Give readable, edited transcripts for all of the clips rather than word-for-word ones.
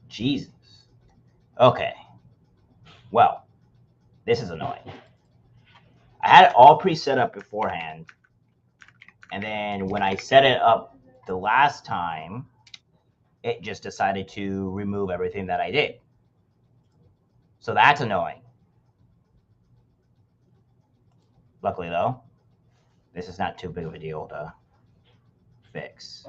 Jesus. Okay. Well, this is annoying. I had it all pre-set up beforehand, and then when I set it up the last time, it just decided to remove everything that I did. So that's annoying. Luckily, though, this is not too big of a deal to fix.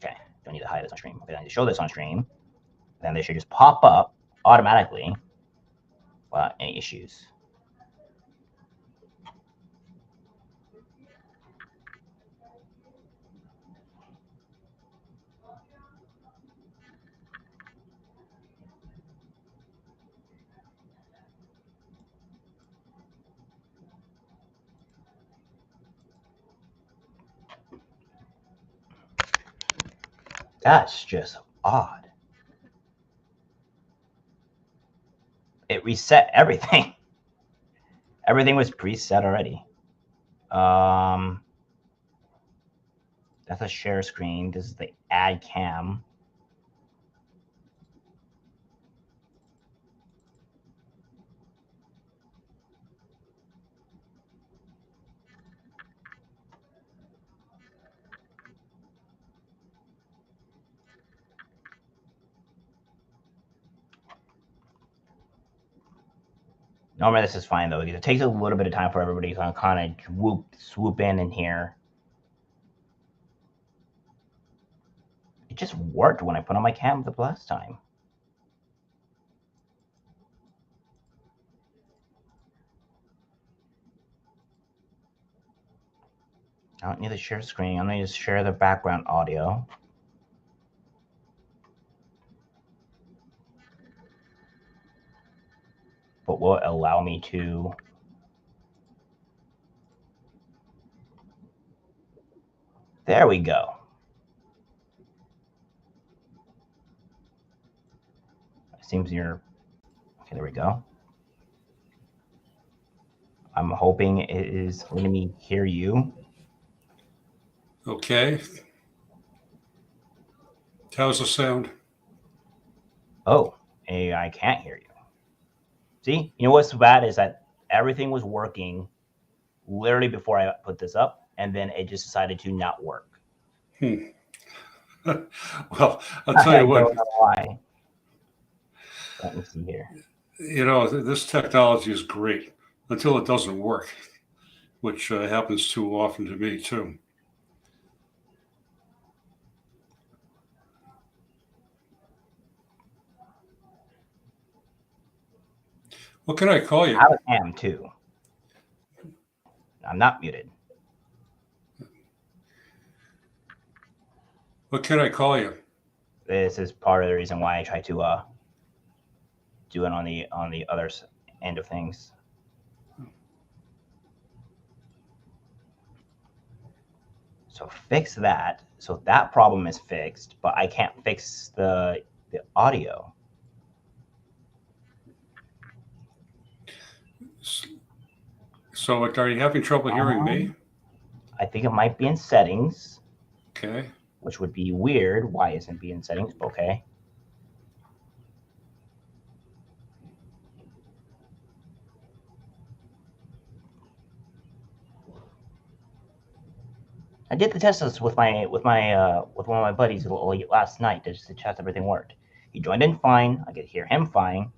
Okay, don't need to hide this on stream. Okay, I need to show this on stream. Then they should just pop up automatically without any issues. That's just odd. It reset everything. Everything was preset already. That's a share screen. This is the add cam. Normally this is fine though, because it takes a little bit of time for everybody to kind of swoop in here. It just worked when I put on my cam the last time. I don't need to share screen. I'm going to just share the background audio. But will allow me to there we go. It seems you're okay. There we go. I'm hoping it is letting me hear you. Okay. How's the sound? Oh, I can't hear you. See, you know what's bad is that everything was working literally before I put this up, and then it just decided to not work. Well, I'll tell I you don't what. know why. Let me see here. You know, this technology is great until it doesn't work, which happens too often to me too. What can I call you? I am too. I'm not muted. What can I call you? This is part of the reason why I try to do it on the other end of things. So fix that. So that problem is fixed, but I can't fix the audio. So, are you having trouble hearing me? I think it might be in settings. Okay. Which would be weird. Why isn't it in settings? Okay. I did the test with one of my buddies last night just to test everything worked. He joined in fine. I could hear him fine.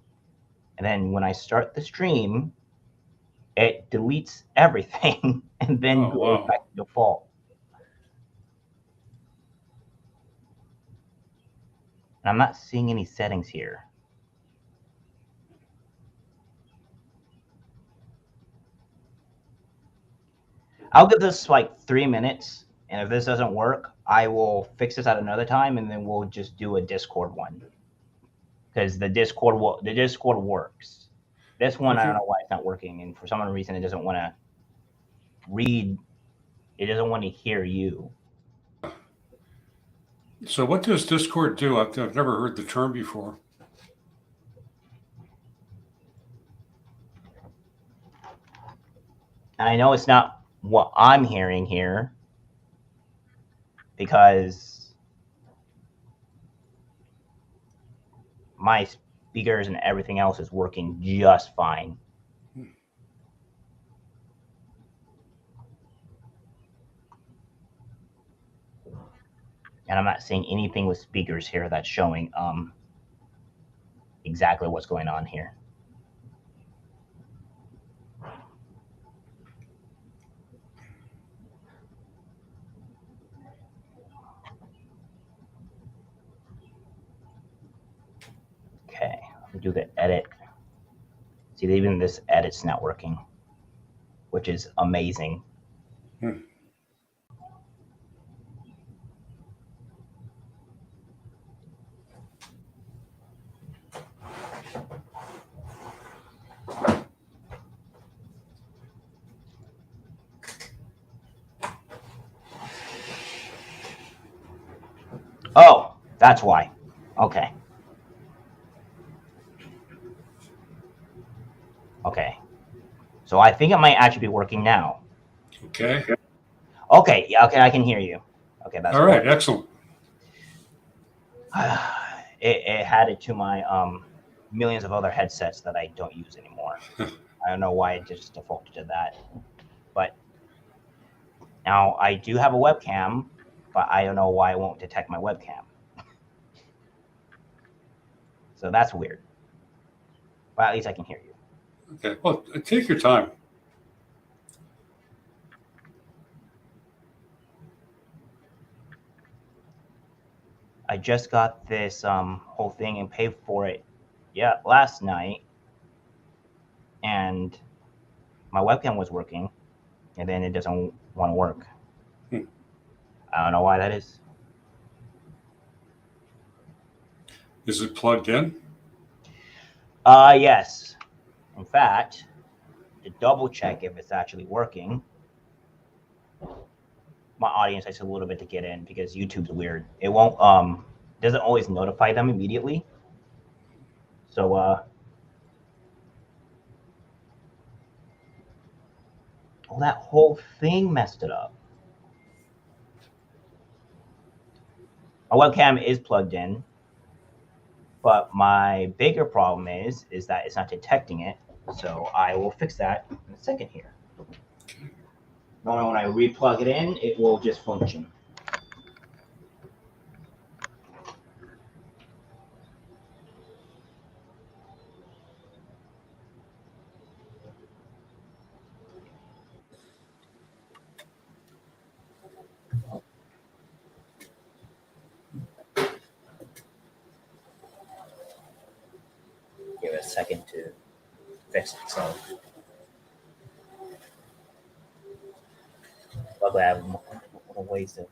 And then when I start the stream, it deletes everything and then goes back to default. And I'm not seeing any settings here. I'll give this like 3 minutes, and if this doesn't work, I will fix this at another time, and then we'll just do a Discord one. Because the Discord works. This one, I don't know why it's not working, and for some reason, it doesn't want to read It doesn't want to hear you. So what does Discord do? I've never heard the term before. And I know it's not what I'm hearing here because my speakers and everything else is working just fine. And I'm not seeing anything with speakers here that's showing exactly what's going on here. Okay, let me do the edit. See, even this edit's not working, which is amazing. Oh, that's why. Okay. Okay. So I think it might actually be working now. Okay. Okay. Yeah. Okay. I can hear you. Okay. That's All right. Excellent. It had it to my millions of other headsets that I don't use anymore. I don't know why it just defaulted to that. But now I do have a webcam, but I don't know why it won't detect my webcam. So that's weird. But at least I can hear you. Okay. Well, take your time. I just got this whole thing and paid for it, last night, and my webcam was working, and then it doesn't want to work. I don't know why that is. Is it plugged in? Yes. In fact, to double check if it's actually working, my audience takes a little bit to get in because YouTube's weird. It won't doesn't always notify them immediately. So that whole thing messed it up. My webcam is plugged in, but my bigger problem is that it's not detecting it. So I will fix that in a second here. Normally when I replug it in, it will just function. Give it a second to fix itself. Luckily, I have more ways to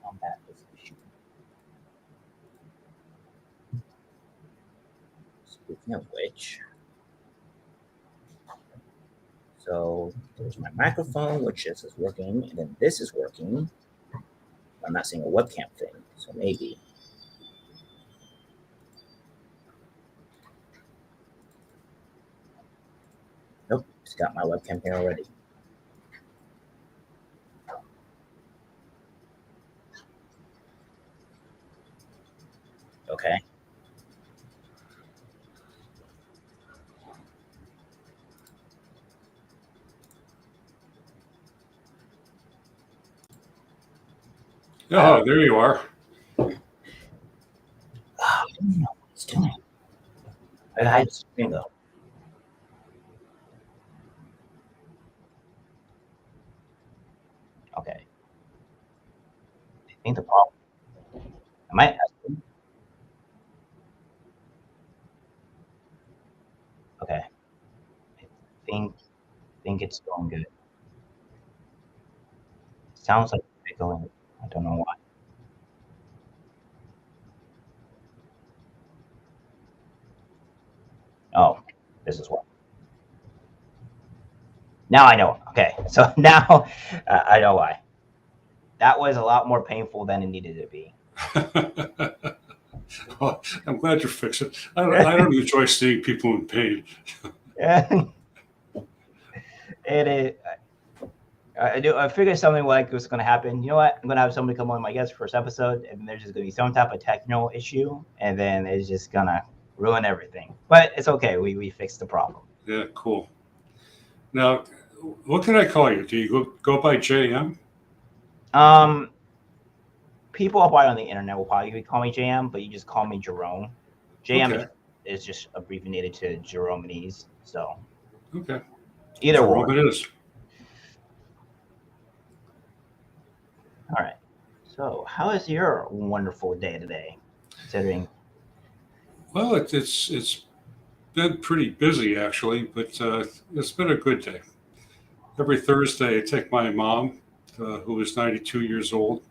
combat this issue. Speaking of which, so there's my microphone, which is working, and then this is working. I'm not seeing a webcam thing, so maybe. Nope, it's got my webcam here already. Okay. Oh, there you are. I don't know what it's doing. I had to screen though. Okay. I think the problem. I might. Okay. I think it's going good. Sounds like it's echoing. I don't know why. Oh, this is what. Now I know. Okay, so now I know why. that was a lot more painful than it needed to be. Well, I'm glad you're fixing it. I don't enjoy seeing people in pain. It is. I figured something like was going to happen. You know what? I'm going to have somebody come on my guest first episode, and there's just going to be some type of technical issue, and then it's just going to ruin everything. But it's okay. We fixed the problem. Yeah, cool. Now, what can I call you? Do you go by JM? People probably on the internet will probably call me JM, but you just call me Jerome. JM Okay. is just abbreviated to Jeromenes. So Okay. either Jerome or. it is. All right. So how is your wonderful day today? Considering. Well, it's been pretty busy actually, but it's been a good day. Every Thursday, I take my mom, who is 92 years old.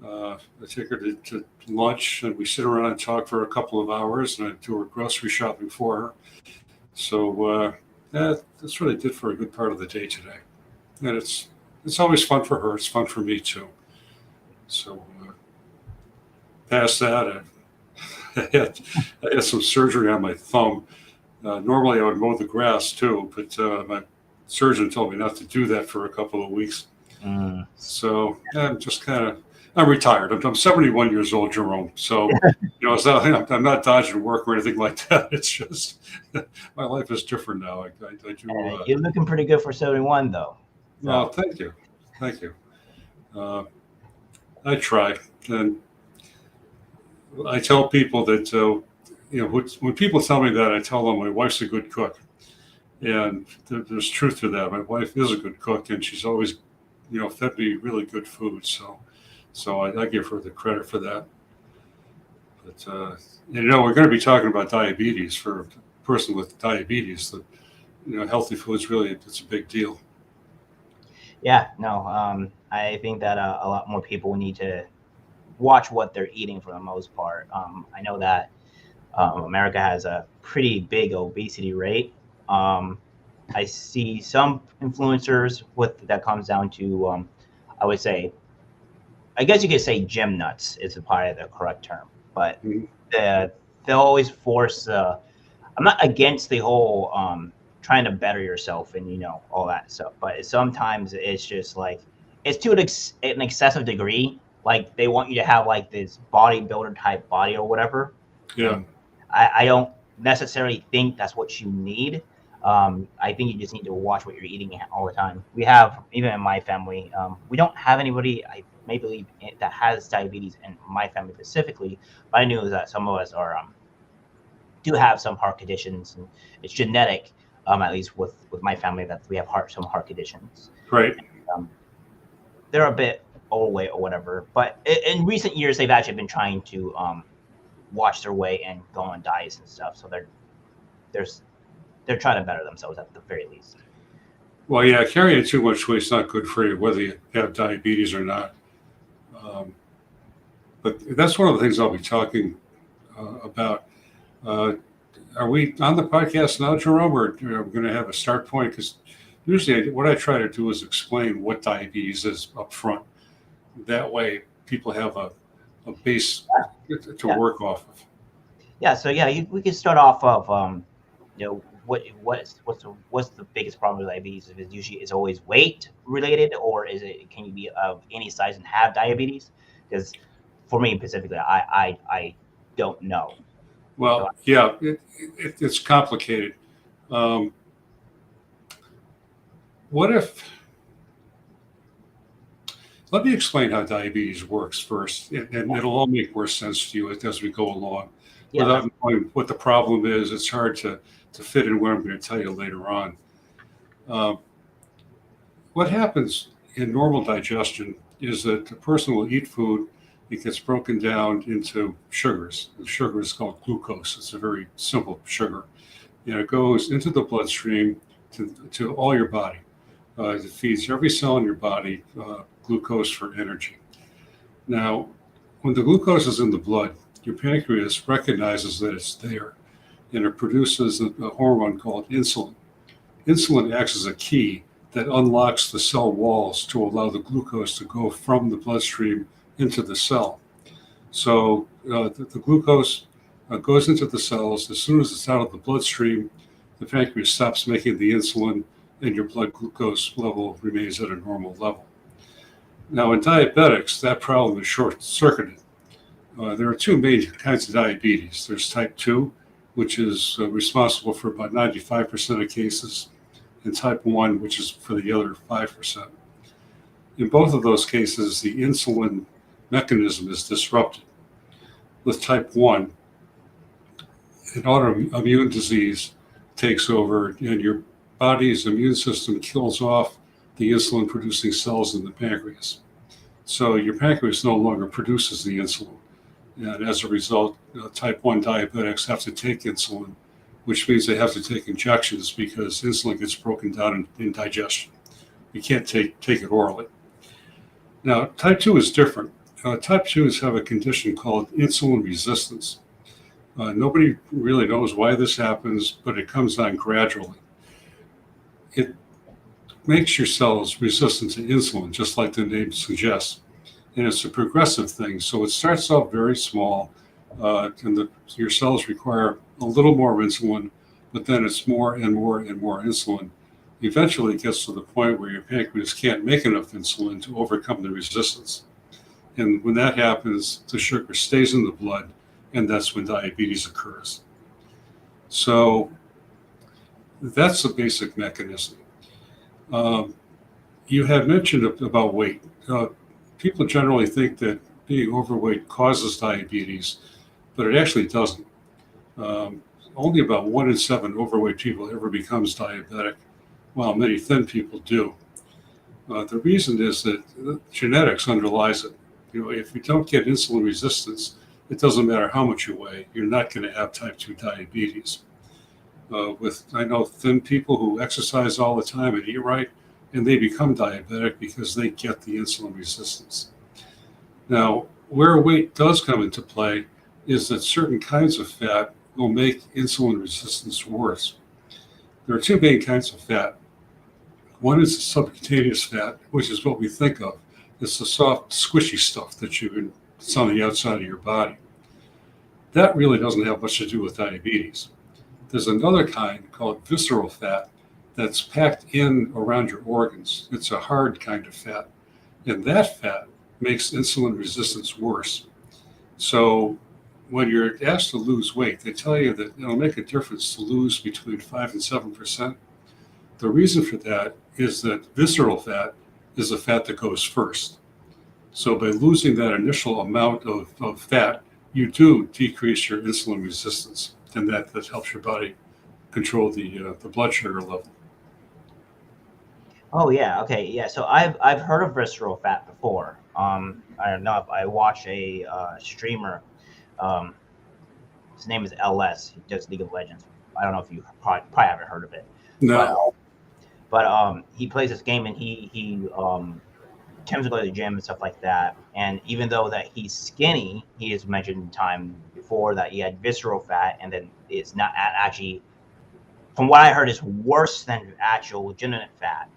I take her to lunch, and we sit around and talk for a couple of hours, and I do her grocery shopping for her. So that's what I did for a good part of the day today, and it's always fun for her. It's fun for me too. So past that, I had some surgery on my thumb. Normally, I would mow the grass too, but my surgeon told me not to do that for a couple of weeks. So I'm just I'm retired. I'm 71 years old, Jerome. So, I'm not dodging work or anything like that. It's just my life is different now. I do. You're looking pretty good for 71, though. So. Oh, thank you. I try, and I tell people that when people tell me that, I tell them my wife's a good cook, and there's truth to that. My wife is a good cook, and she's always fed me really good food. So I give her the credit for that. But we're going to be talking about diabetes. For a person with diabetes, that healthy foods it's a big deal. Yeah, no, I think that a lot more people need to watch what they're eating for the most part. I know that America has a pretty big obesity rate. I see some influencers that comes down to, I would say, I guess you could say gym nuts is probably the correct term, but they'll always force. I'm not against the whole trying to better yourself and all that stuff, but sometimes it's just like it's to an excessive degree. Like they want you to have like this bodybuilder type body or whatever. Yeah. I don't necessarily think that's what you need. I think you just need to watch what you're eating all the time. We have, even in my family, we don't have anybody, I may believe, that has diabetes in my family specifically, but I knew that some of us do have some heart conditions, and it's genetic, at least with my family, that we have some heart conditions. Right. And, they're a bit overweight or whatever, but in recent years, they've actually been trying to watch their weight and go on diets and stuff. So they're trying to better themselves at the very least. Well, yeah, carrying too much weight is not good for you, whether you have diabetes or not. But that's one of the things I'll be talking about. Are we on the podcast now, Jerome, or are we going to have a start point? Because usually what I try to do is explain what diabetes is up front. That way people have a base to work off of. Yeah, so we can start off of what's the biggest problem with diabetes? Is it usually it's always weight related, or can you be of any size and have diabetes? Because for me specifically, I don't know. Well, yeah, it's complicated. What if? Let me explain how diabetes works first, and it'll all make more sense to you as we go along. Yeah. Without knowing what the problem is, it's hard to fit in what I'm going to tell you later on. What happens in normal digestion is that the person will eat food. It gets broken down into sugars. The sugar is called glucose. It's a very simple sugar. And it goes into the bloodstream to all your body. It feeds every cell in your body glucose for energy. Now, when the glucose is in the blood, your pancreas recognizes that it's there, and it produces a hormone called insulin. Insulin acts as a key that unlocks the cell walls to allow the glucose to go from the bloodstream into the cell. So the glucose goes into the cells. As soon as it's out of the bloodstream, the pancreas stops making the insulin and your blood glucose level remains at a normal level. Now, in diabetics, that problem is short-circuited. There are two main kinds of diabetes. There's type 2, which is responsible for about 95% of cases, and type 1, which is for the other 5%. In both of those cases, the insulin mechanism is disrupted. With type 1, an autoimmune disease takes over, and your body's immune system kills off the insulin-producing cells in the pancreas. So your pancreas no longer produces the insulin. And as a result, type 1 diabetics have to take insulin, which means they have to take injections because insulin gets broken down in digestion. You can't take it orally. Now, type 2 is different. Type 2s have a condition called insulin resistance. Nobody really knows why this happens, but it comes on gradually. It makes your cells resistant to insulin, just like the name suggests. And it's a progressive thing. So it starts off very small, and your cells require a little more insulin, but then it's more and more and more insulin. Eventually it gets to the point where your pancreas can't make enough insulin to overcome the resistance. And when that happens, the sugar stays in the blood, and that's when diabetes occurs. So that's the basic mechanism. You had mentioned about weight. People generally think that being overweight causes diabetes, but it actually doesn't. Only about 1 in 7 overweight people ever becomes diabetic, while many thin people do. The reason is that genetics underlies it. If you don't get insulin resistance, it doesn't matter how much you weigh, you're not going to have type 2 diabetes. I know thin people who exercise all the time and eat right, and they become diabetic because they get the insulin resistance. Now, where weight does come into play is that certain kinds of fat will make insulin resistance worse. There are two main kinds of fat. One is the subcutaneous fat, which is what we think of. It's the soft, squishy stuff that's on the outside of your body. That really doesn't have much to do with diabetes. There's another kind called visceral fat that's packed in around your organs. It's a hard kind of fat. And that fat makes insulin resistance worse. So when you're asked to lose weight, they tell you that it'll make a difference to lose between 5 and 7%. The reason for that is that visceral fat is the fat that goes first. So by losing that initial amount of fat, you do decrease your insulin resistance, and that helps your body control the blood sugar level. Oh yeah, okay, yeah. So I've heard of visceral fat before. I don't know if I watch a streamer. His name is LS. He does League of Legends. I don't know if you probably haven't heard of it. No. But he plays this game, and he tends to go to the gym and stuff like that. And even though that he's skinny, he has mentioned time before that he had visceral fat, and then it's not actually, from what I heard, is worse than actual legitimate fat,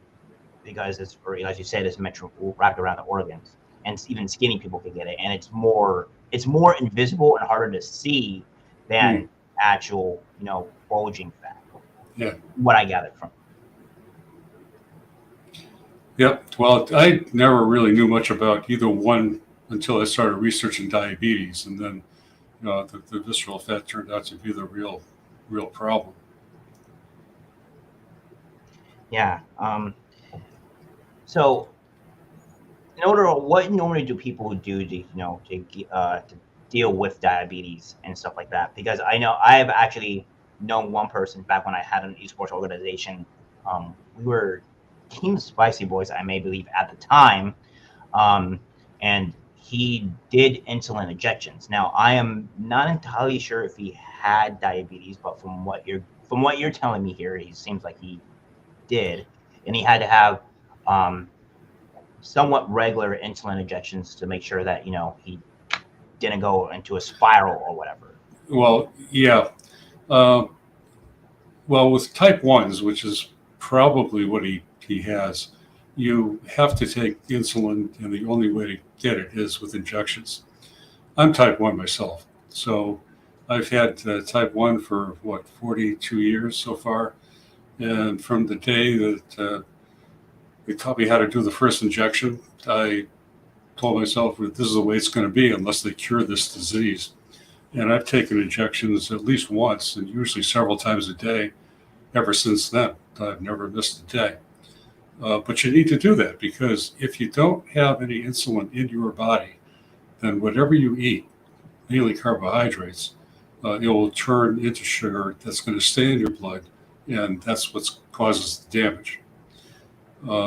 because it's, or as you said, it's wrapped around the organs, and even skinny people can get it, and it's more invisible and harder to see than actual, bulging fat. Yeah. What I gathered from. Yep. Well, I never really knew much about either one until I started researching diabetes, and then the visceral fat turned out to be the real problem. Yeah. So, what normally do people do to deal with diabetes and stuff like that? Because I know I have actually known one person back when I had an esports organization. We were Team Spicy Boys, I may believe, at the time, and he did insulin injections. Now, I am not entirely sure if he had diabetes, but from what you're telling me here, he seems like he did, and he had to have somewhat regular insulin injections to make sure that he didn't go into a spiral or whatever. Well, yeah. Well, with type 1s, which is probably what he he has, you have to take insulin, and the only way to get it is with injections. I'm type 1 myself, so I've had type 1 for 42 years so far. And from the day that they taught me how to do the first injection, I told myself that this is the way it's going to be unless they cure this disease. And I've taken injections at least once and usually several times a day ever since then. I've never missed a day. But you need to do that, because if you don't have any insulin in your body, then whatever you eat, mainly carbohydrates, it will turn into sugar that's going to stay in your blood, and that's what causes the damage.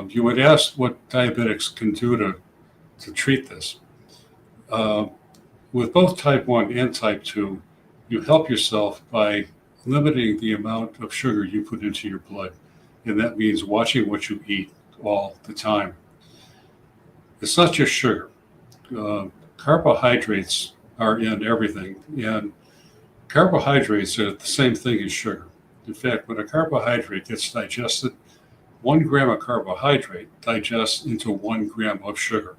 You would ask what diabetics can do to treat this. With both type 1 and type 2, you help yourself by limiting the amount of sugar you put into your blood. And that means watching what you eat all the time. It's not just sugar. Carbohydrates are in everything. And carbohydrates are the same thing as sugar. In fact, when a carbohydrate gets digested, 1 gram of carbohydrate digests into 1 gram of sugar.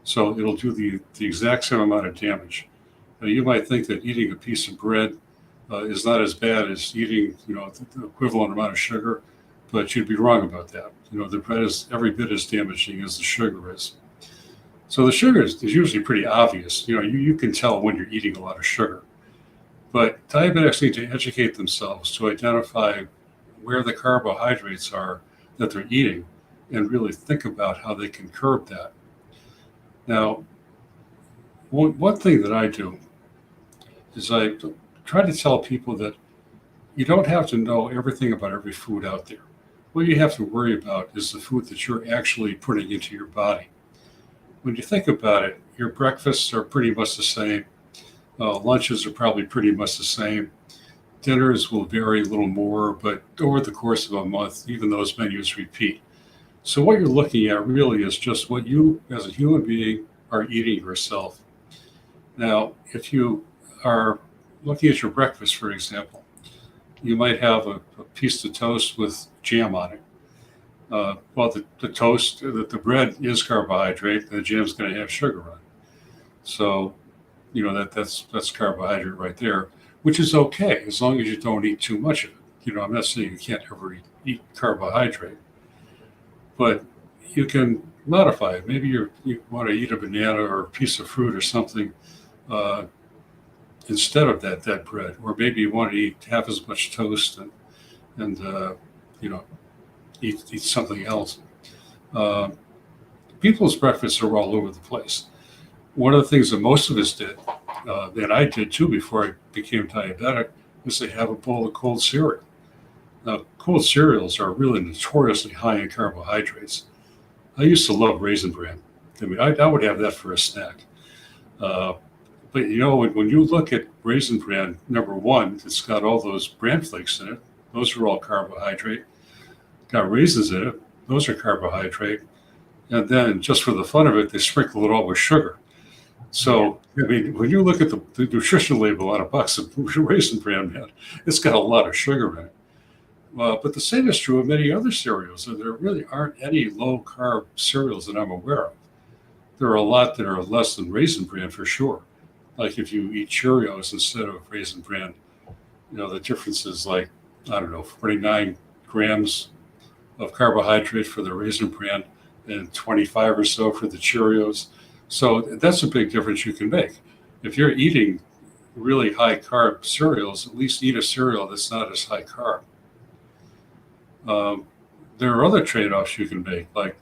So it'll do the exact same amount of damage. Now, you might think that eating a piece of bread is not as bad as eating, the equivalent amount of sugar, but you'd be wrong about that. The bread is every bit as damaging as the sugar is. So the sugar is usually pretty obvious. You can tell when you're eating a lot of sugar. But diabetics need to educate themselves to identify where the carbohydrates are that they're eating and really think about how they can curb that. Now, one thing that I do is I try to tell people that you don't have to know everything about every food out there. What you have to worry about is the food that you're actually putting into your body. When you think about it, your breakfasts are pretty much the same. Lunches are probably pretty much the same. Dinners will vary a little more, but over the course of a month, even those menus repeat. So what you're looking at really is just what you, as a human being, are eating yourself. Now, if you are looking at your breakfast, for example, you might have a piece of toast with jam on it. The toast, the bread is carbohydrate, and the jam's going to have sugar on it. So, that's carbohydrate right there, which is okay as long as you don't eat too much of it. I'm not saying you can't ever eat carbohydrate, but you can modify it. Maybe you want to eat a banana or a piece of fruit or something instead of that bread, or maybe you want to eat half as much toast and eat something else. People's breakfasts are all over the place. One of the things that most of us did, that I did too before I became diabetic, was they have a bowl of cold cereal. Now, cold cereals are really notoriously high in carbohydrates. I used to love Raisin Bran. I would have that for a snack. But when you look at Raisin Bran, number one, it's got all those bran flakes in it. Those are all carbohydrate. Got raisins in it. Those are carbohydrate. And then, just for the fun of it, they sprinkle it all with sugar. So, when you look at the nutrition label on a box of Raisin Bran, man, it's got a lot of sugar in it. But the same is true of many other cereals. There really aren't any low-carb cereals that I'm aware of. There are a lot that are less than Raisin Bran for sure. Like if you eat Cheerios instead of Raisin Bran, the difference is 49 grams of carbohydrate for the Raisin Bran and 25 or so for the Cheerios. So that's a big difference you can make. If you're eating really high-carb cereals, at least eat a cereal that's not as high-carb. There are other trade-offs you can make, like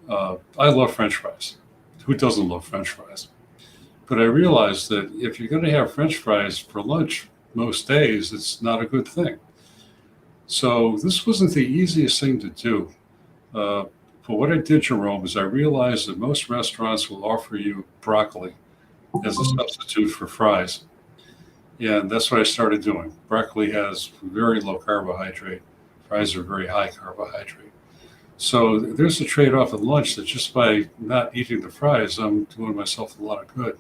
I love French fries. Who doesn't love French fries? But I realized that if you're going to have French fries for lunch most days, it's not a good thing. So this wasn't the easiest thing to do. But what I did, Jerome, is I realized that most restaurants will offer you broccoli as a substitute for fries. And that's what I started doing. Broccoli has very low carbohydrate. Fries are very high carbohydrate. So there's a trade-off at lunch that just by not eating the fries, I'm doing myself a lot of good.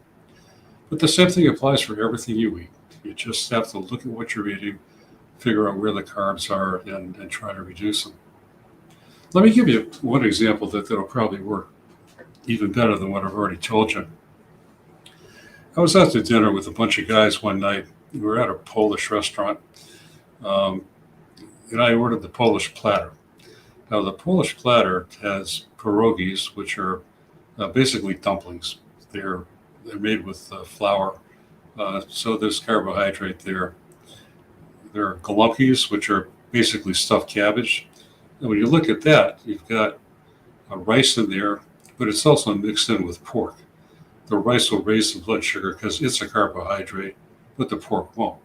But the same thing applies for everything you eat. You just have to look at what you're eating, figure out where the carbs are, and try to reduce them. Let me give you one example that'll probably work even better than what I've already told you. I was out to dinner with a bunch of guys one night. We were at a Polish restaurant, um, and I ordered the Polish platter. Now, the Polish platter has pierogies, which are basically dumplings. They're they're made with flour, so there's carbohydrate there. There are galunkies, which are basically stuffed cabbage. And when you look at that, you've got rice in there, but it's also mixed in with pork. The rice will raise the blood sugar because it's a carbohydrate, but the pork won't.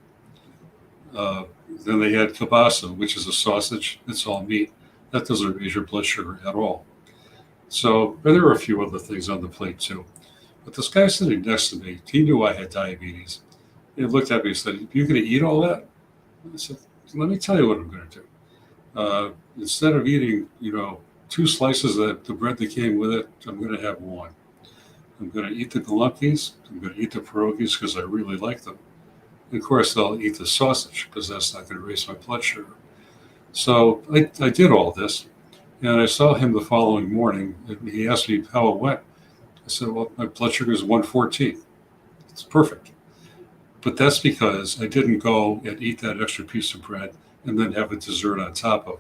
Uh, then they had kielbasa, which is a sausage. It's all meat. That doesn't raise your blood sugar at all. So there were a few other things on the plate too. But this guy sitting next to me, he knew I had diabetes. He looked at me and said, "You going to eat all that?" I said, "Let me tell you what I'm going to do. Instead of eating, two slices of the bread that came with it, I'm going to have one. I'm going to eat the galunkies. I'm going to eat the pierogies because I really like them. And of course, I'll eat the sausage because that's not going to raise my blood sugar." So I did all this, and I saw him the following morning, and he asked me how it went. I said, "Well, my blood sugar is 114. It's perfect." But that's because I didn't go and eat that extra piece of bread and then have a dessert on top of it.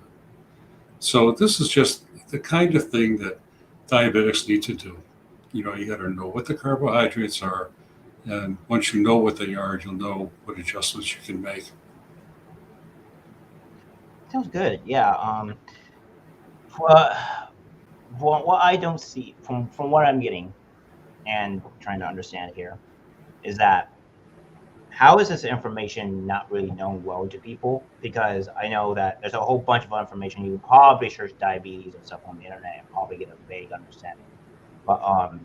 So this is just the kind of thing that diabetics need to do. You got to know what the carbohydrates are, and once you know what they are, you'll know what adjustments you can make. Sounds good. Yeah. For, for what I don't see from what I'm getting and trying to understand here is that how is this information not really known well to people? Because I know that there's a whole bunch of information. You probably search diabetes and stuff on the internet and probably get a vague understanding. But do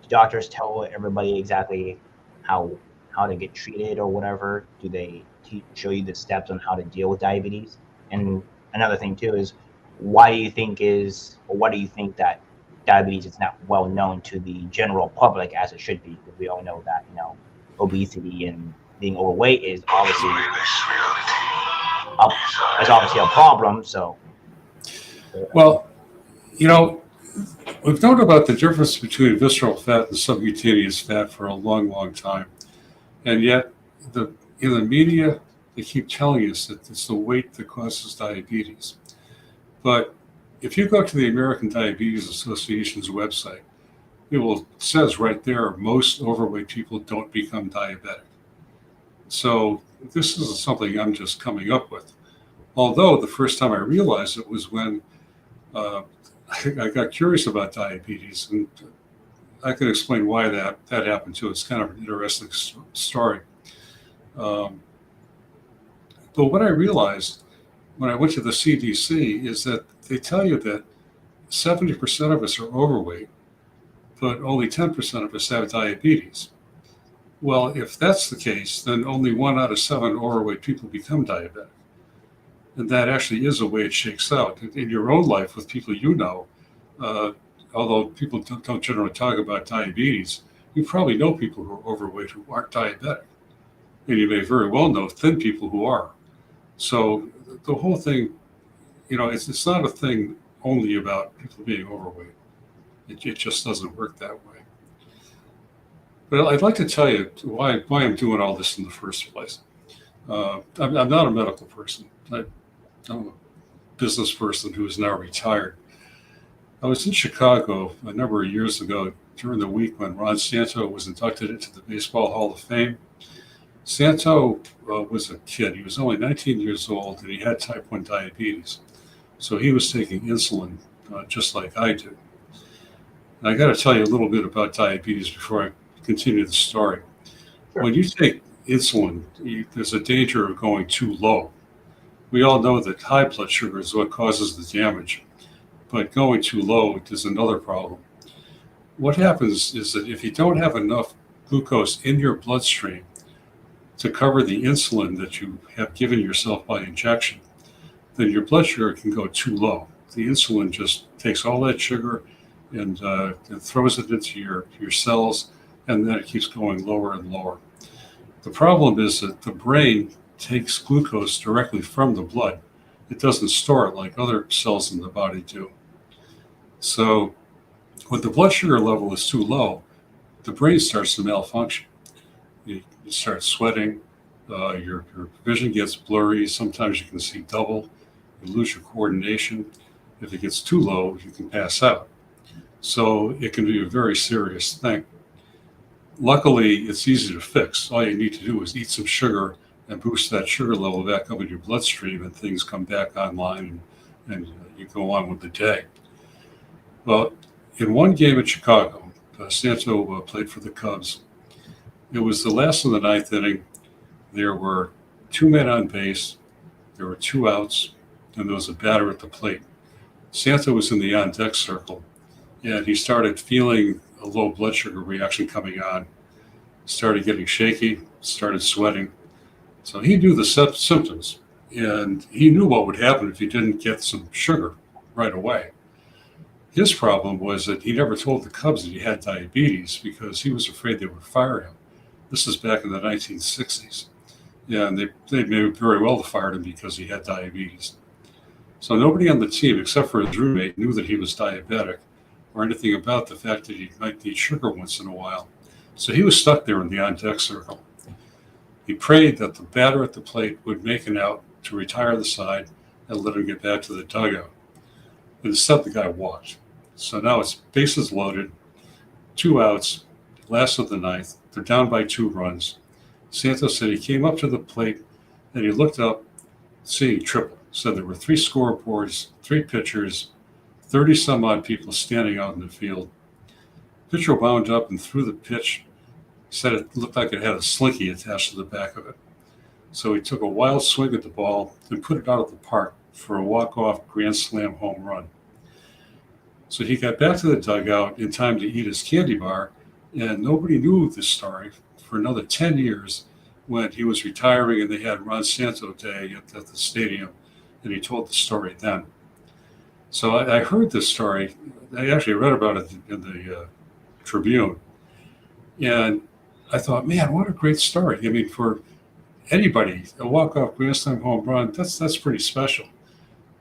doctors tell everybody exactly how how to get treated or whatever? Do they show you the steps on how to deal with diabetes? And another thing too is why do you think that diabetes is not well known to the general public as it should be? Because we all know that obesity and being overweight is obviously a problem. So Well, you know, we've known about the difference between visceral fat and subcutaneous fat for a long, long time. And yet, the in the media, they keep telling us that it's the weight that causes diabetes. But if you go to the American Diabetes Association's website, it says right there most overweight people don't become diabetic. So this isn't something I'm just coming up with. Although the first time I realized it was when uh, I got curious about diabetes, and I can explain why that happened too. It's kind of an interesting story. Um, but what I realized when I went to the CDC is that they tell you that 70% of us are overweight, but only 10% of us have diabetes. Well, if that's the case, then only 1 out of 7 overweight people become diabetic. And that actually is a way it shakes out. In your own life with people uh, although people don't generally talk about diabetes, you probably know people who are overweight who aren't diabetic. And you may very well know thin people who are. So the whole thing, it's not a thing only about people being overweight. It just doesn't work that way. But I'd like to tell you why I'm doing all this in the first place. I'm not a medical person. I'm a business person who is now retired. I was in Chicago a number of years ago during the week when Ron Santo was inducted into the Baseball Hall of Fame. Santo was a kid. He was only 19 years old, and he had type 1 diabetes. So he was taking insulin just like I do. And I got to tell you a little bit about diabetes before I continue the story. sure. When you take insulin, there's a danger of going too low. We all know that high blood sugar is what causes the damage, but going too low is another problem. What happens is that if you don't have enough glucose in your bloodstream to cover the insulin that you have given yourself by injection, then your blood sugar can go too low. The insulin just takes all that sugar and throws it into your cells, and then it keeps going lower and lower. The problem is that the brain takes glucose directly from the blood It doesn't store it like other cells in the body do. So when the blood sugar level is too low, the brain starts to malfunction. You start sweating, your vision gets blurry. Sometimes you can see double. You lose your coordination. If it gets too low, you can pass out. So it can be a very serious thing. Luckily, it's easy to fix. All you need to do is eat some sugar and boost that sugar level back up in your bloodstream, and things come back online, and you go on with the day. Well, in one game in Chicago, Santo played for the Cubs. It was the last of the ninth inning. There were two men on base, there were two outs, and there was a batter at the plate. Santo was in the on deck circle, and he started feeling a low blood sugar reaction coming on, started getting shaky, started sweating. So he knew the symptoms, and he knew what would happen if he didn't get some sugar right away. His problem was that he never told the Cubs that he had diabetes because he was afraid they would fire him. This is back in the 1960s. Yeah, and they may very well have fired him because he had diabetes. So nobody on the team, except for his roommate, knew that he was diabetic or anything about the fact that he might need sugar once in a while. So he was stuck there in the on-deck circle. He prayed that the batter at the plate would make an out to retire the side and let him get back to the dugout. But instead, the guy walked. So now it's bases loaded, two outs, last of the ninth. They're down by 2 runs. Santos said he came up to the plate and he looked up, seeing triple. So there were 3 scoreboards, 3 pitchers, 30 some odd people standing out in the field. Pitcher wound up and threw the pitch. He said it looked like it had a slinky attached to the back of it. So he took a wild swing at the ball and put it out of the park for a walk-off grand slam home run. So he got back to the dugout in time to eat his candy bar, and nobody knew this story for another 10 years when he was retiring and they had Ron Santo Day at the stadium, and he told the story then. So I heard this story. I actually read about it in the Tribune, and I thought, man, what a great story. I mean, for anybody, a walk-off grand slam home run, that's pretty special.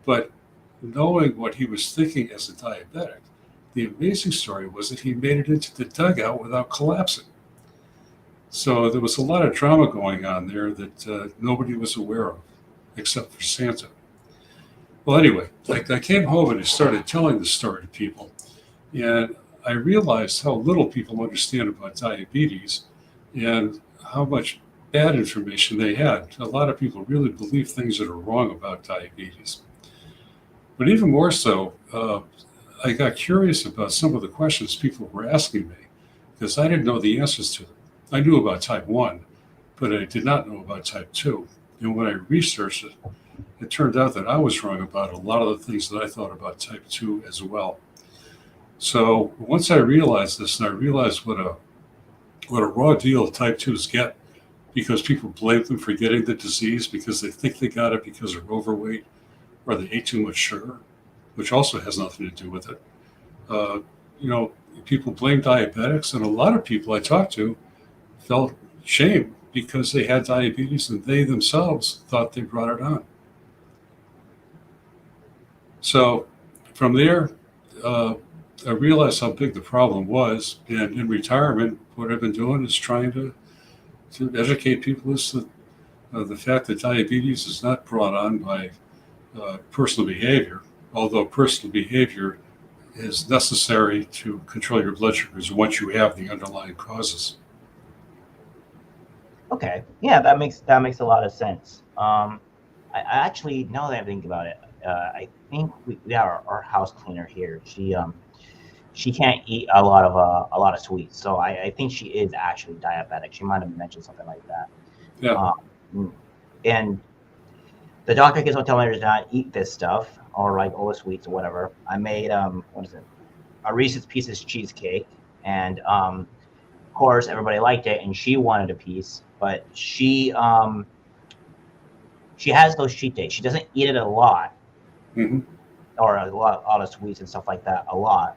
But knowing what he was thinking as a diabetic, the amazing story was that he made it into the dugout without collapsing. So there was a lot of drama going on there that nobody was aware of, except for Santa. Well, anyway, I came home and I started telling the story to people, and I realized how little people understand about diabetes and how much bad information they had. A lot of people really believe things that are wrong about diabetes. But even more so, I got curious about some of the questions people were asking me because I didn't know the answers to them. I knew about type 1, but I did not know about type 2. And when I researched it, it turned out that I was wrong about a lot of the things that I thought about type 2 as well. So once I realized this, and I realized what a raw deal type 2s get, because people blame them for getting the disease because they think they got it because they're overweight or they ate too much sugar, which also has nothing to do with it. People blame diabetics, and a lot of people I talked to felt shame because they had diabetes and they themselves thought they brought it on. So from there, I realized how big the problem was, and in retirement, what I've been doing is trying to educate people as to the fact that diabetes is not brought on by personal behavior, although personal behavior is necessary to control your blood sugars once you have the underlying causes. Okay, yeah, that makes a lot of sense. I actually, now that I think about it, I think we have our house cleaner here. She can't eat a lot of sweets, so I think she is actually diabetic. She might have mentioned something like that. Yeah. And the doctor keeps on telling her to not eat this stuff or like all the sweets or whatever. I made a Reese's Pieces cheesecake, and of course everybody liked it, and she wanted a piece, but she has those cheat days. She doesn't eat it a lot, Mm-hmm. or a lot of sweets and stuff like that a lot.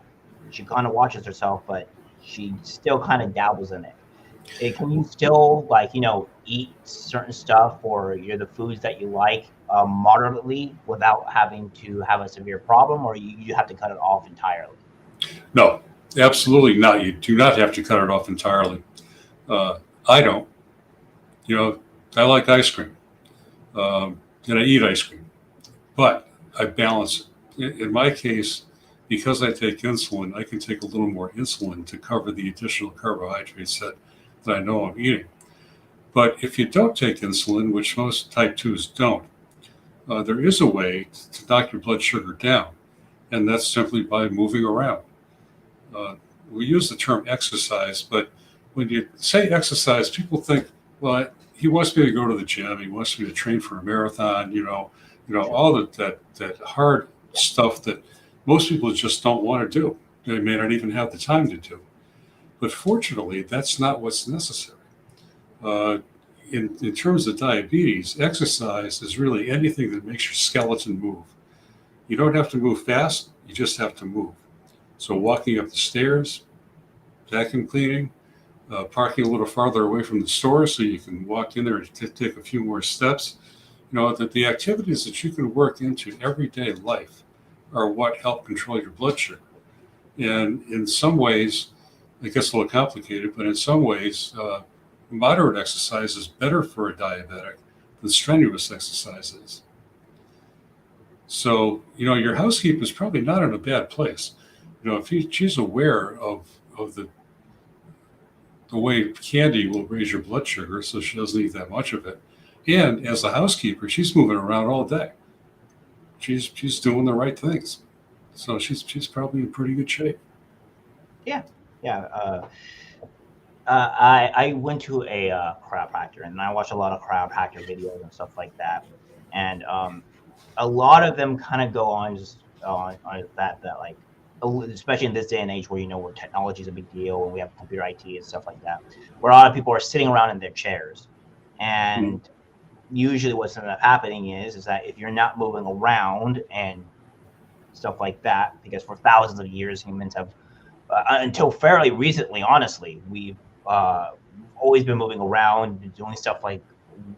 She kind of watches herself, but she still kind of dabbles in it. Can you still eat certain stuff or the foods that you like moderately without having to have a severe problem, or you have to cut it off entirely? No, absolutely not. You do not have to cut it off entirely. I don't. You know, I like ice cream, and I eat ice cream, but I balance it. In my case, because I take insulin, I can take a little more insulin to cover the additional carbohydrates that I know I'm eating. But if you don't take insulin, which most type 2s don't, there is a way to knock your blood sugar down, and that's simply by moving around. Uh, we use the term exercise, but when you say exercise, people think, well, he wants me to go to the gym, he wants me to train for a marathon, all that hard stuff that most people just don't want to do. They may not even have the time to do. But fortunately, that's not what's necessary. Uh, in terms of diabetes, exercise is really anything that makes your skeleton move. You don't have to move fast, you just have to move. So walking up the stairs, vacuum cleaning, parking a little farther away from the store so you can walk in there and take a few more steps. That the activities that you can work into everyday life are what help control your blood sugar. And in some ways, it gets a little complicated, but in some ways, moderate exercise is better for a diabetic than strenuous exercise is. So, your housekeeper is probably not in a bad place. If she's aware of the way candy will raise your blood sugar, so she doesn't eat that much of it. And as a housekeeper, she's moving around all day. She's doing the right things. So she's probably in pretty good shape. Yeah. I went to a chiropractor, and I watch a lot of chiropractor videos and stuff like that. And a lot of them kind of go on just on that like, especially in this day and age where where technology is a big deal and we have computer IT and stuff like that, where a lot of people are sitting around in their chairs, and usually what's ended up happening is that if you're not moving around and stuff like that, because for thousands of years humans have, until fairly recently, honestly, we've always been moving around, doing stuff like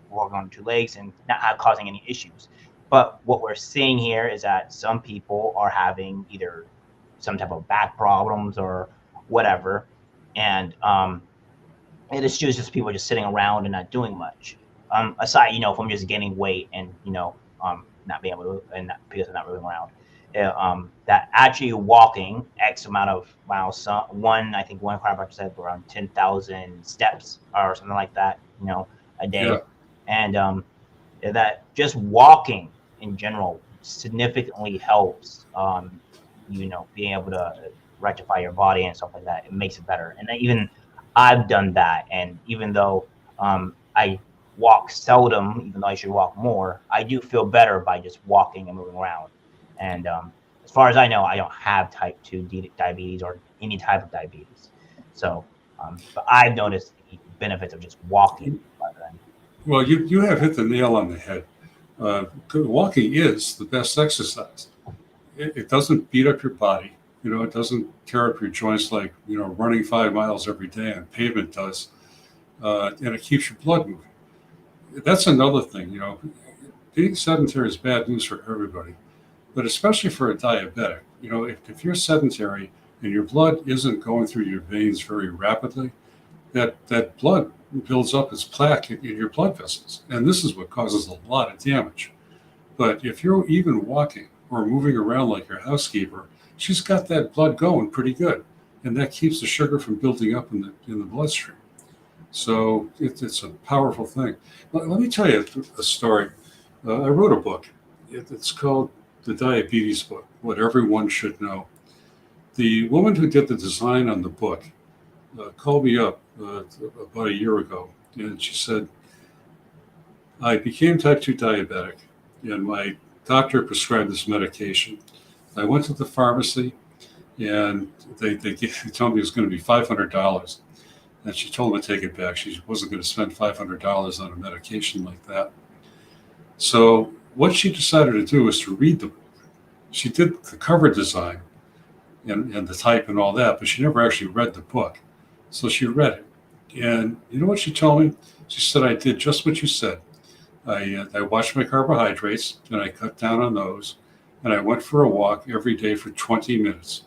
walking on two legs and not causing any issues. But what we're seeing here is that some people are having either some type of back problems or whatever, and it is just people just sitting around and not doing much. Aside, from just gaining weight and not being able to, and not, because of not moving around. That actually walking X amount of miles, I think one chiropractor said around 10,000 steps or something like that, a day. Yeah. And that just walking in general significantly helps, being able to rectify your body and stuff like that. It makes it better. And even I've done that. And even though I walk seldom, even though I should walk more, I do feel better by just walking and moving around. And as far as I know, I don't have type 2 diabetes or any type of diabetes. So, but I've noticed the benefits of just walking. Well, you have hit the nail on the head. Walking is the best exercise. It doesn't beat up your body. It doesn't tear up your joints like, running 5 miles every day on pavement does. And it keeps your blood moving. That's another thing, being sedentary is bad news for everybody, but especially for a diabetic. If you're sedentary and your blood isn't going through your veins very rapidly, that blood builds up as plaque in your blood vessels. And this is what causes a lot of damage. But if you're even walking or moving around like your housekeeper, she's got that blood going pretty good. And that keeps the sugar from building up in the bloodstream. So it's a powerful thing. Let me tell you a story. I wrote a book. It's called The Diabetes Book, What Everyone Should Know. The woman who did the design on the book called me up about a year ago, and she said, I became type 2 diabetic, and my doctor prescribed this medication. I went to the pharmacy, and they told me it was going to be $500. And she told me to take it back. She wasn't going to spend $500 on a medication like that. So what she decided to do was to read the book. She did the cover design and the type and all that, but she never actually read the book. So she read it. And you know what she told me? She said, I did just what you said. I watched my carbohydrates and I cut down on those, and I went for a walk every day for 20 minutes.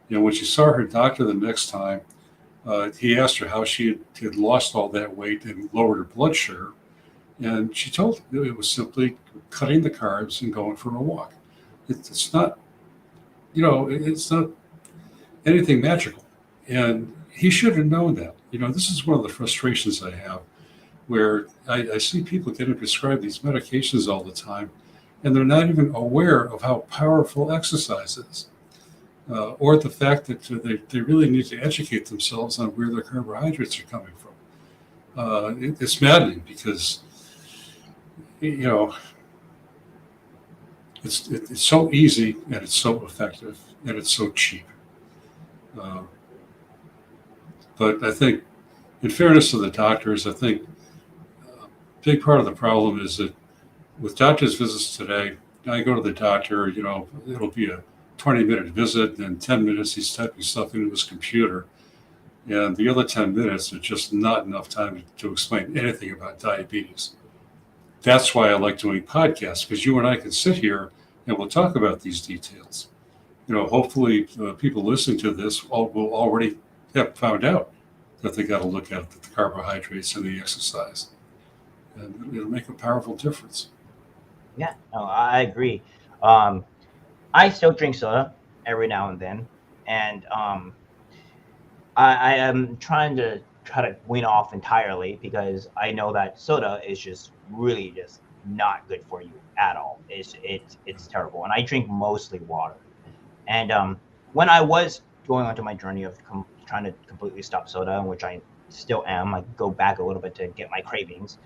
When she saw her doctor the next time, he asked her how she had lost all that weight and lowered her blood sugar, and she told him it was simply cutting the carbs and going for a walk. It's not, it's not anything magical, and he should have known that. This is one of the frustrations I have, where I see people getting prescribed these medications all the time, and they're not even aware of how powerful exercise is, or the fact that they really need to educate themselves on where their carbohydrates are coming from. It's maddening because, you know, it's so easy and it's so effective and it's so cheap. Uh, but I think, in fairness to the doctors, I think a big part of the problem is that with doctor's visits today, I go to the doctor, it'll be a 20-minute visit, and 10 minutes he's typing stuff into his computer. And the other 10 minutes are just not enough time to explain anything about diabetes. That's why I like doing podcasts, because you and I can sit here and we'll talk about these details. Hopefully people listening to this will already have found out that they got to look at the carbohydrates and the exercise. And it'll make a powerful difference. Yeah, no, I agree. Um, I still drink soda every now and then, and I am try to wean off entirely because I know that soda is just really just not good for you at all. It's terrible, and I drink mostly water. And when I was going onto my journey of trying to completely stop soda, which I still am, I go back a little bit to get my cravings,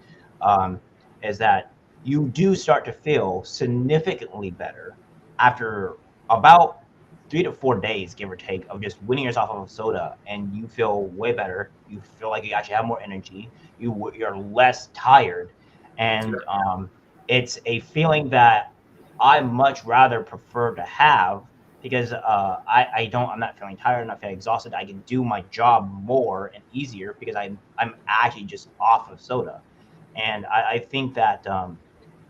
um, is that you do start to feel significantly better after about 3 to 4 days, give or take, of just weaning yourself off of soda, and you feel way better. You feel like you actually have more energy. You're less tired, and it's a feeling that I much rather prefer to have because I'm not feeling tired, I'm not feeling exhausted. I can do my job more and easier because I'm actually just off of soda, and I think that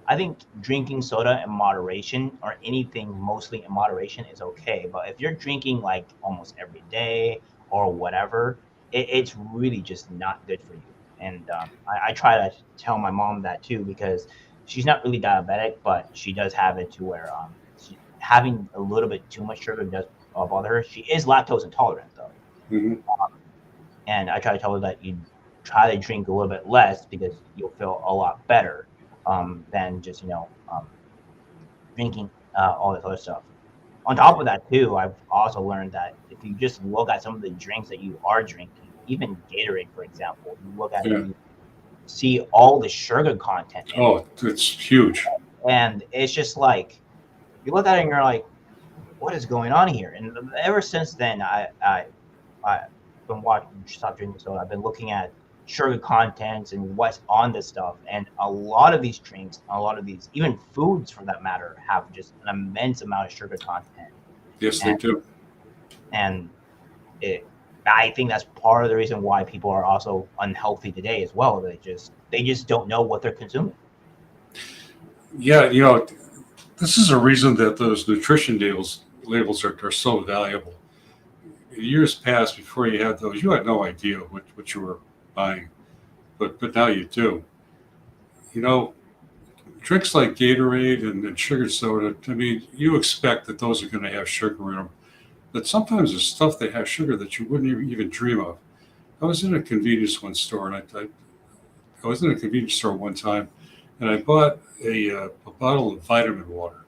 I think drinking soda in moderation or anything mostly in moderation is okay. But if you're drinking like almost every day or whatever, it's really just not good for you. And I try to tell my mom that too because she's not really diabetic, but she does have it to where having a little bit too much sugar does bother her. She is lactose intolerant though. Mm-hmm. And I try to tell her that you try to drink a little bit less because you'll feel a lot better than just drinking all this other stuff. On top of that, too, I've also learned that if you just look at some of the drinks that you are drinking, even Gatorade, for example, you look at it Yeah. and you see all the sugar content in it, Oh, it's huge. and it's just like you look at it and you're like, what is going on here? And ever since then, I've been watching stop drinking soda. I've been looking at sugar contents and what's on this stuff, and a lot of these drinks, a lot of these, even foods for that matter, have just an immense amount of sugar content, Yes, they and do. and it. I think that's part of the reason why people are also unhealthy today as well. They just don't know what they're consuming. Yeah, this is a reason that those nutrition labels are so valuable. In years past, before you had those, you had no idea what you were buying, but now you do. You know, Drinks like Gatorade and sugar soda. I mean, you expect that those are going to have sugar in them, but sometimes there's stuff they have sugar that you wouldn't even dream of. I was in a convenience one store, and I was in a convenience store one time, and I bought a bottle of vitamin water.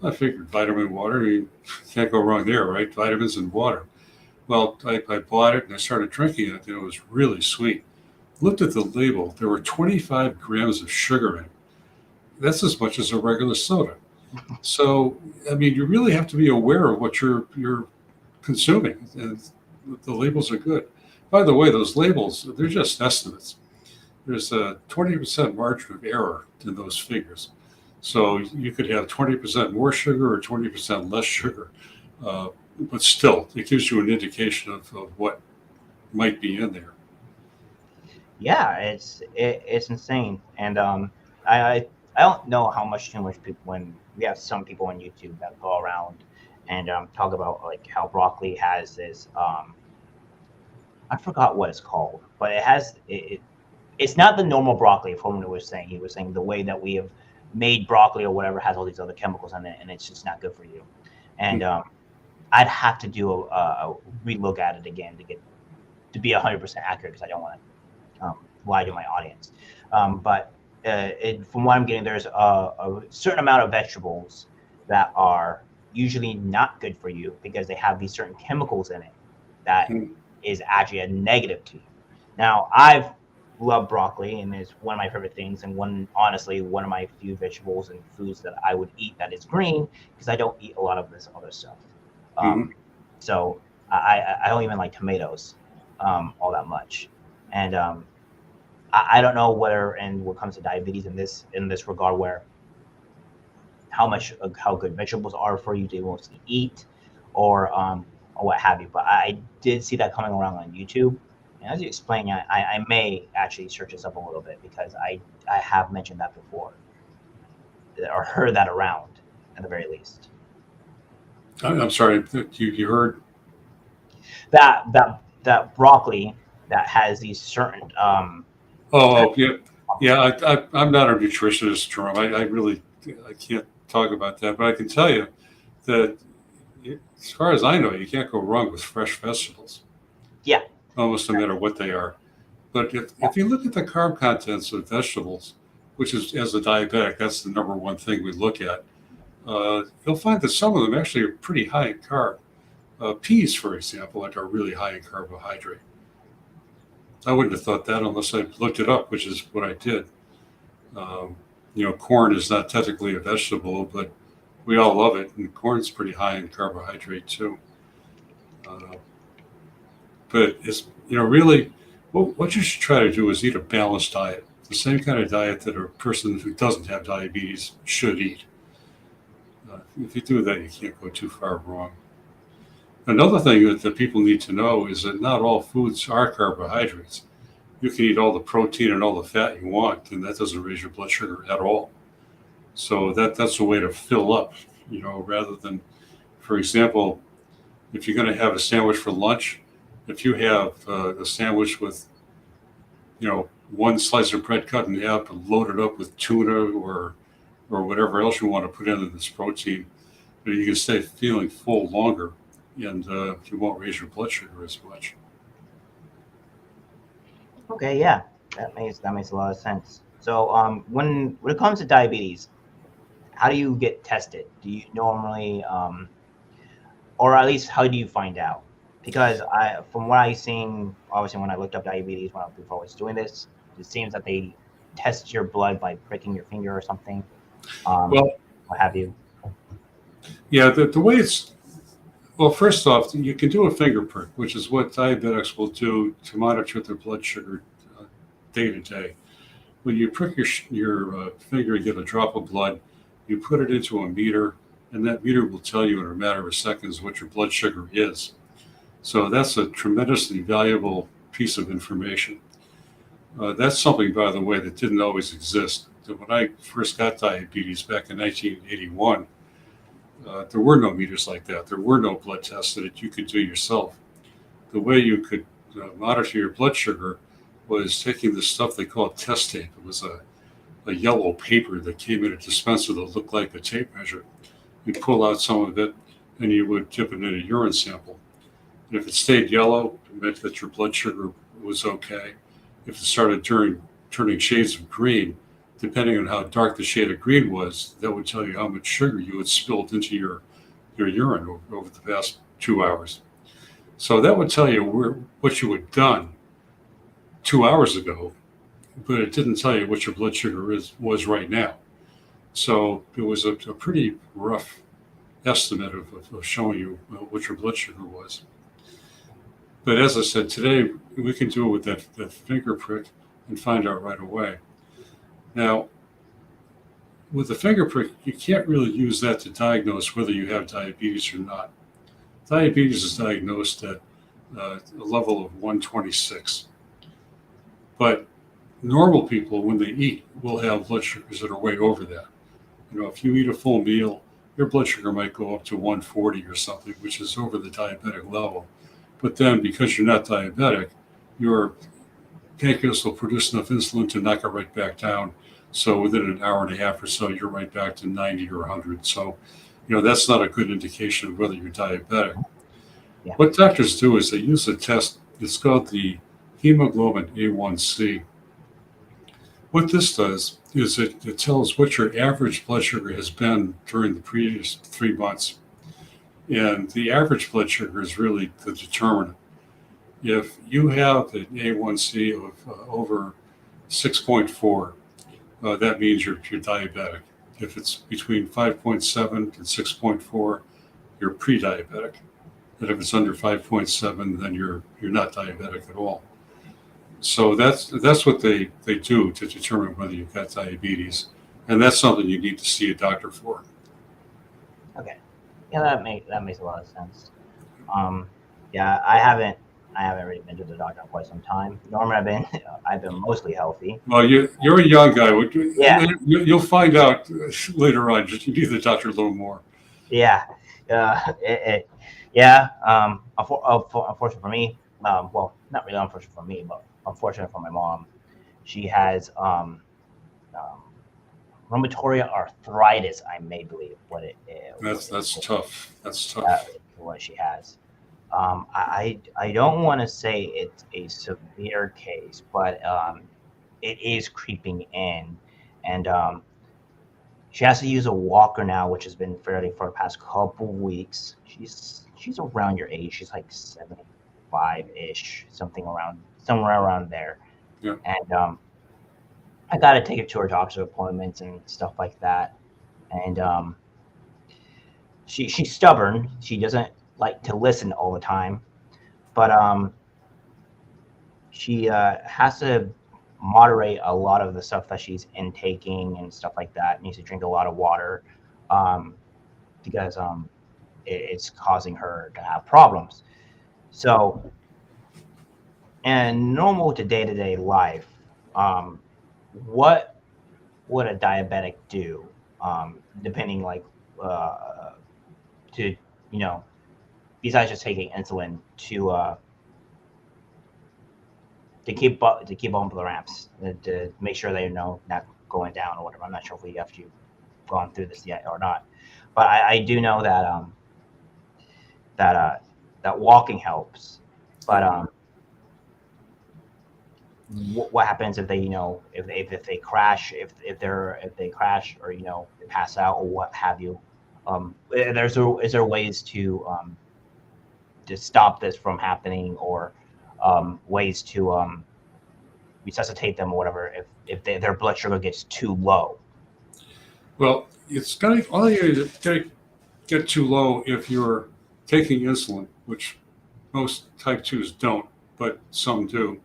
I figured vitamin water, you can't go wrong there, right? Vitamins and water. Well, I bought it and I started drinking it, and it was really sweet. Looked at the label, there were 25 grams of sugar in it. That's as much as a regular soda. So, I mean, you really have to be aware of what you're consuming, and the labels are good. By the way, those labels, they're just estimates. There's a 20% margin of error in those figures. So you could have 20% more sugar or 20% less sugar. But still, it gives you an indication of what might be in there. Yeah, it's insane, and I don't know how much too much people when we have some people on YouTube that go around and talk about like how broccoli has this I forgot what it's called, but it's not the normal broccoli. From what he was saying the way that we have made broccoli or whatever has all these other chemicals in it, and it's just not good for you. And I'd have to do a relook at it again to get to be 100% accurate because I don't want to lie to my audience. But from what I'm getting, there's a certain amount of vegetables that are usually not good for you because they have these certain chemicals in it that Mm. is actually a negative to you. Now, I've loved broccoli and it's one of my favorite things, and honestly one of my few vegetables and foods that I would eat that is green because I don't eat a lot of this other stuff. Mhm. So I don't even like tomatoes all that much, and I don't know whether and what comes to diabetes in this regard where how good vegetables are for you to mostly eat or what have you. But I did see that coming around on YouTube. And as you explain, I may actually search this up a little bit because I have mentioned that before or heard that around at the very least. I'm sorry, you heard. That broccoli that has these certain Oh, yeah, yeah. I'm not a nutritionist, Jerome. I really I can't talk about that, but I can tell you that as far as I know, you can't go wrong with fresh vegetables, yeah almost no matter what they are. But if you look at the carb contents of vegetables, which is as a diabetic, that's the number one thing we look at. You'll find that some of them actually are pretty high in carb. Peas, for example, like are really high in carbohydrate. I wouldn't have thought that unless I looked it up, which is what I did. Um, corn is not technically a vegetable, but we all love it, and corn's pretty high in carbohydrate too. Uh, but it's really what you should try to do is eat a balanced diet, the same kind of diet that a person who doesn't have diabetes should eat. If you do that, you can't go too far wrong. Another thing that people need to know is that not all foods are carbohydrates. You can eat all the protein and all the fat you want, and that doesn't raise your blood sugar at all. So that's a way to fill up, rather than, for example, if you're going to have a sandwich for lunch, if you have a sandwich with, one slice of bread cut in half and loaded up with tuna or whatever else you want to put into this protein, you can stay feeling full longer, and you won't raise your blood sugar as much. Okay, yeah, that makes a lot of sense. So, when it comes to diabetes, how do you get tested? Do you normally, or at least how do you find out? Because from what I've seen, obviously when I looked up diabetes before I was doing this, it seems that they test your blood by pricking your finger or something, um, Well, what have you. yeah, the way it's well, first off, you can do a finger prick, which is what diabetics will do to monitor their blood sugar day to day. When you prick your finger and get a drop of blood, you put it into a meter, and that meter will tell you in a matter of seconds what your blood sugar is. So that's a tremendously valuable piece of information. That's something, by the way, that didn't always exist. When I first got diabetes back in 1981, there were no meters like that. There were no blood tests that you could do yourself. The way you could monitor your blood sugar was taking this stuff they called test tape. It was a yellow paper that came in a dispenser that looked like a tape measure. You'd pull out some of it and you would dip it in a urine sample. And if it stayed yellow, it meant that your blood sugar was okay. If it started turning shades of green, depending on how dark the shade of green was, that would tell you how much sugar you had spilled into your urine over the past 2 hours. So that would tell you what you had done 2 hours ago, but it didn't tell you what your blood sugar was right now. So it was a pretty rough estimate of showing you what your blood sugar was. But as I said, today we can do it with that finger prick and find out right away. Now, with the finger prick, you can't really use that to diagnose whether you have diabetes or not. Diabetes is diagnosed at a level of 126. But normal people, when they eat, will have blood sugars that are way over that. If you eat a full meal, your blood sugar might go up to 140 or something, which is over the diabetic level. But then, because you're not diabetic, your pancreas will produce enough insulin to knock it right back down. So within an hour and a half or so, you're right back to 90 or 100. So, that's not a good indication of whether you're diabetic. Yeah. What doctors do is they use a test. It's called the hemoglobin A1C. What this does is it tells what your average blood sugar has been during the previous 3 months. And the average blood sugar is really the determinant. If you have an A1C of over 6.4, that means you're diabetic. If it's between 5.7 and 6.4, you're pre-diabetic. And if it's under 5.7, then you're not diabetic at all. So that's what they do to determine whether you've got diabetes, and that's something you need to see a doctor for. Okay. Yeah, that makes a lot of sense. Yeah, I haven't really been to the doctor in quite some time. Normally, I've been mostly healthy. Well, you're a young guy. Yeah. You'll find out later on. Just you need the doctor a little more. Yeah. Yeah. Unfortunately for me, well, not really unfortunate for me, but unfortunate for my mom. She has rheumatoid arthritis. I may believe what it is. That's tough. That's tough. What she has. I don't want to say it's a severe case, but it is creeping in, and she has to use a walker now, which has been fairly for the past couple weeks. She's around your age. She's like 75-ish, somewhere around there. Yeah. And I got to take her to her doctor's appointments and stuff like that. And she's stubborn. She doesn't like to listen all the time, but she has to moderate a lot of the stuff that she's intaking and stuff like that. Needs to drink a lot of water because it's causing her to have problems. So, and normal to day-to-day life, what would a diabetic do? Depending to besides just taking insulin to keep up the ramps, to make sure they not going down or whatever. I'm not sure if we have gone through this yet or not, but I do know that that walking helps. But what happens if they if they crash, if they crash or they pass out or what have you? Is there ways to stop this from happening, or ways to resuscitate them or whatever if their blood sugar gets too low? Well, it's got to get too low if you're taking insulin, which most type 2s don't, but some do,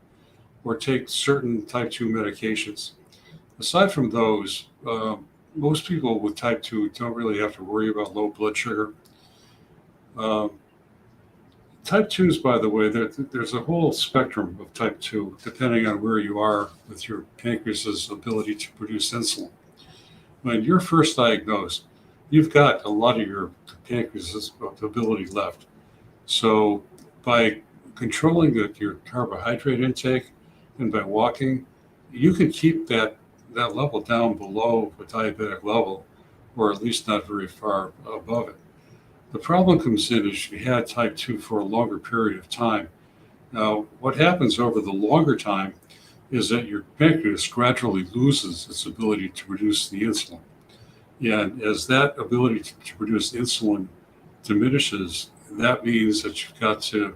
or take certain type 2 medications. Aside from those, most people with type 2 don't really have to worry about low blood sugar. Type 2s, by the way, there's a whole spectrum of type 2, depending on where you are with your pancreas's ability to produce insulin. When you're first diagnosed, you've got a lot of your pancreas's ability left. So by controlling your carbohydrate intake and by walking, you can keep that level down below the diabetic level, or at least not very far above it. The problem comes in is you had type 2 for a longer period of time. Now, what happens over the longer time is that your pancreas gradually loses its ability to produce the insulin. And as that ability to produce insulin diminishes, that means that you've got to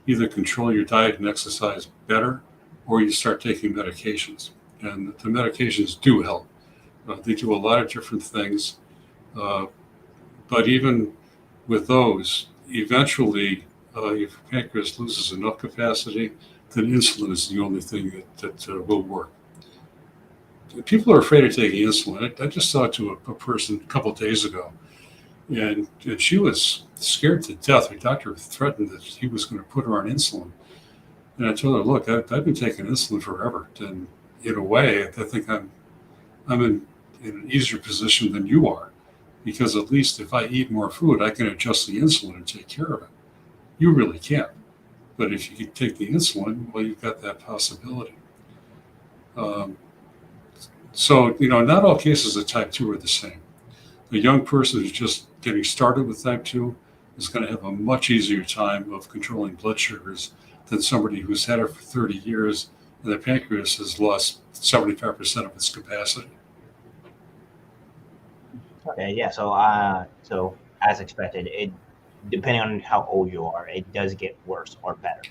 either control your diet and exercise better, or you start taking medications. And the medications do help. They do a lot of different things. But even with those, eventually, if your pancreas loses enough capacity, then insulin is the only thing that will work. People are afraid of taking insulin. I just talked to a person a couple of days ago, and she was scared to death. Her doctor threatened that he was going to put her on insulin. And I told her, look, I've been taking insulin forever, and in a way, I think I'm in an easier position than you are, because at least if I eat more food, I can adjust the insulin and take care of it. You really can't. But if you can take the insulin, well, you've got that possibility. Um, so, not all cases of type 2 are the same. A young person who's just getting started with type 2 is going to have a much easier time of controlling blood sugars than somebody who's had it for 30 years and the pancreas has lost 75% of its capacity. Okay, yeah. So as expected, it depending on how old you are, it does get worse or better.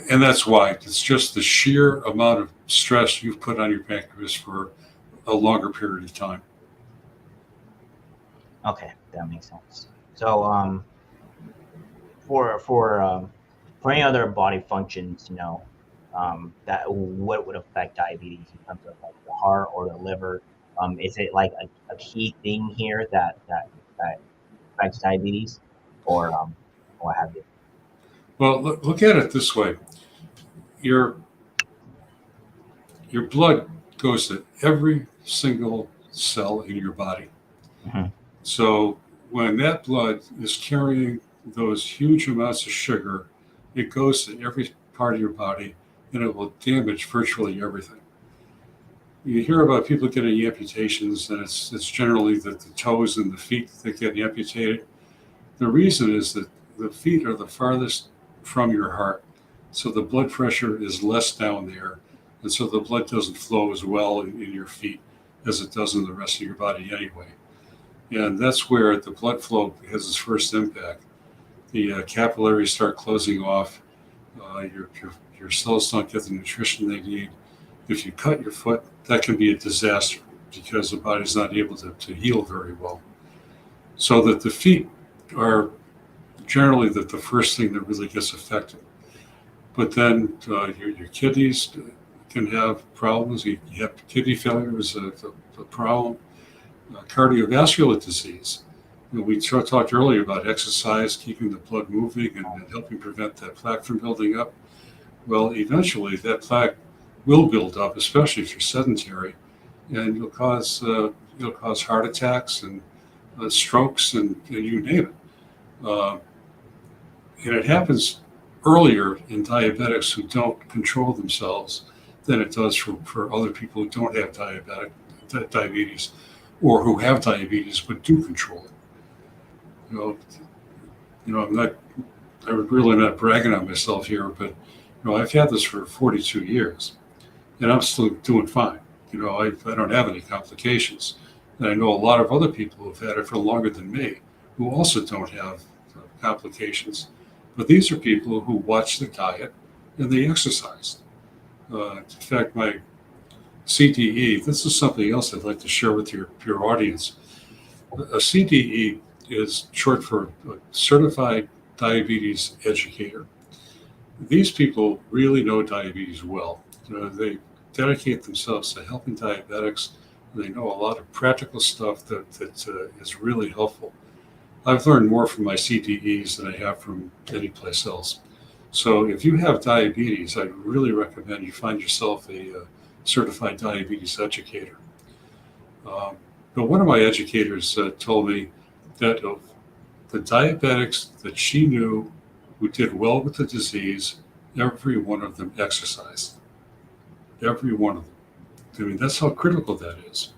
And that's why it's just the sheer amount of stress you've put on your pancreas for a longer period of time. Okay, that makes sense. So for any other body functions, that what would affect diabetes in terms of like the heart or the liver? Is it like a key thing here that affects diabetes, or what have you? Well, look at it this way: your your blood goes to every single cell in your body. Hmm. So when that blood is carrying those huge amounts of sugar, it goes to every part of your body, and it will damage virtually everything. You hear about people getting amputations, and it's generally the toes and the feet that get amputated. The reason is that the feet are the farthest from your heart, so the blood pressure is less down there, and so the blood doesn't flow as well in your feet as it does in the rest of your body anyway. And that's where the blood flow has its first impact. The capillaries start closing off. Your cells don't get the nutrition they need. If you cut your foot, that can be a disaster because the body's not able to heal very well. So that the feet are generally the first thing that really gets affected. But then your kidneys can have problems. You have kidney failure is a problem. Cardiovascular disease. We talked earlier about exercise, keeping the blood moving and helping prevent that plaque from building up. Well, eventually that plaque will build up, especially if you're sedentary, and you'll cause heart attacks and strokes and you name it. And it happens earlier in diabetics who don't control themselves than it does for other people who don't have diabetes or who have diabetes but do control it. You know, I'm really not bragging on myself here, but I've had this for 42 years, and I'm still doing fine. I don't have any complications, and I know a lot of other people who've had it for longer than me who also don't have complications. But these are people who watch the diet and they exercise. In fact, my CDE, this is something else I'd like to share with your audience. A CDE is short for a Certified Diabetes Educator. These people really know diabetes well. They dedicate themselves to helping diabetics. They know a lot of practical stuff that is really helpful. I've learned more from my CDEs than I have from any place else. So if you have diabetes, I really recommend you find yourself a certified diabetes educator. But one of my educators told me that of the diabetics that she knew who did well with the disease, every one of them exercised. Every one of them. I mean, that's how critical that is.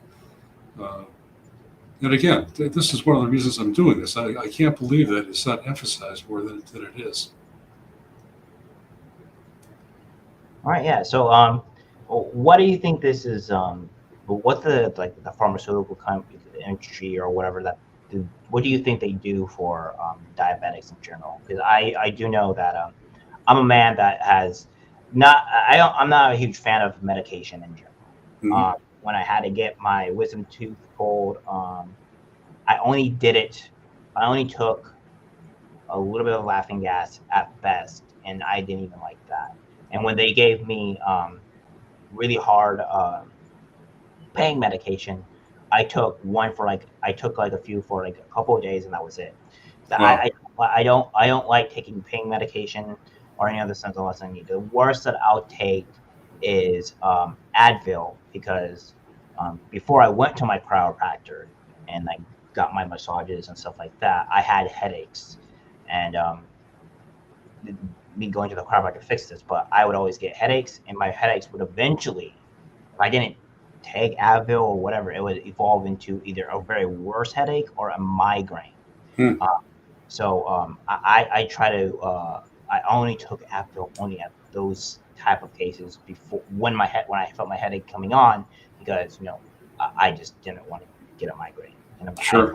And again, this is one of the reasons I'm doing this. I can't believe that it's not emphasized more than it is. All right, yeah. So what do you think this is? What the pharmaceutical company, the industry, or whatever what do you think they do for diabetics in general? Because I do know that I'm a man that has I'm not a huge fan of medication in general. Mhm. When I had to get my wisdom tooth pulled, I only did it. I only took a little bit of laughing gas at best, and I didn't even like that. And when they gave me really hard pain medication, I took like a few for like a couple of days, and that was it. So Wow. I don't like taking pain medication or any other sense unless I need. The worst that I'll take is Advil, because before I went to my chiropractor and I got my massages and stuff like that, I had headaches, and me going to the chiropractor fixed this, but I would always get headaches, and my headaches would eventually, if I didn't take Advil or whatever, it would evolve into either a very worse headache or a migraine. Hmm. I try to I only took Advil only at those type of cases before when I felt my headache coming on, because I just didn't want to get a migraine. And Sure.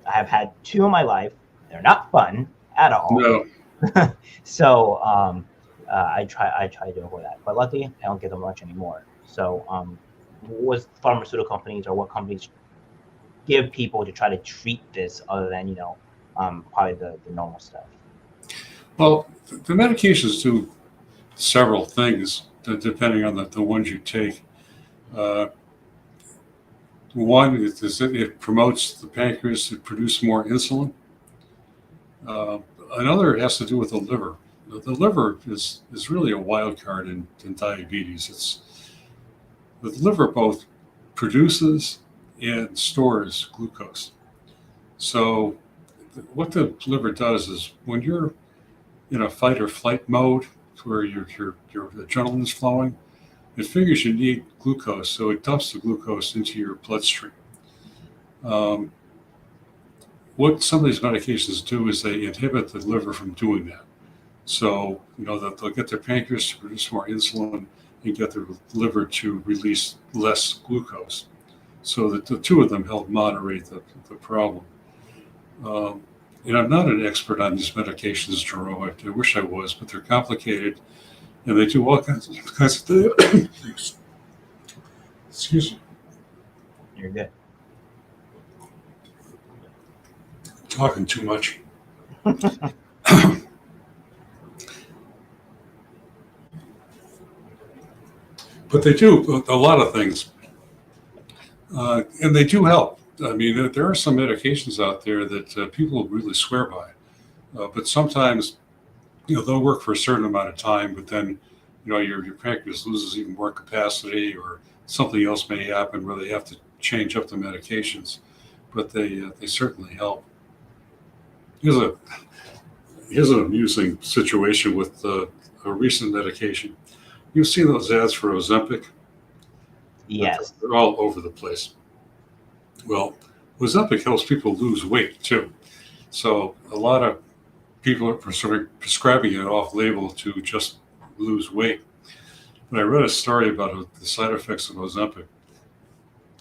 I have had two in my life. They're not fun at all. No. So I try to avoid that, but luckily I don't get them much anymore. So what pharmaceutical companies or what companies give people to try to treat this other than probably the normal stuff? Well, the medications do several things depending on the ones you take. Uh, One is that it promotes the pancreas to produce more insulin. Uh, Another has to do with the liver. The liver is really a wild card in diabetes. The liver both produces and stores glucose. So what the liver does is when you're in a fight or flight mode where your adrenaline's flowing, it figures you need glucose, so it dumps the glucose into your bloodstream. Um, what some of these medications do is they inhibit the liver from doing that. So, that they'll get their pancreas to produce more insulin and get their liver to release less glucose. So that the two of them help moderate the problem. Um, and I'm not an expert on these medications, Jerome. I wish I was, but they're complicated and they do all kinds of things. Excuse me. You're good. Talking too much. But they do a lot of things. And they do help. I mean, there are some medications out there that people really swear by. But sometimes, they'll work for a certain amount of time, but then, your pancreas loses even more capacity or something else may happen where they have to change up the medications. But they certainly help. Here's an amusing situation with a recent medication. You see those ads for Ozempic? Yes. They're all over the place. Well, Ozempic helps people lose weight too. So a lot of people are prescribing it off label to just lose weight. But I read a story about the side effects of Ozempic,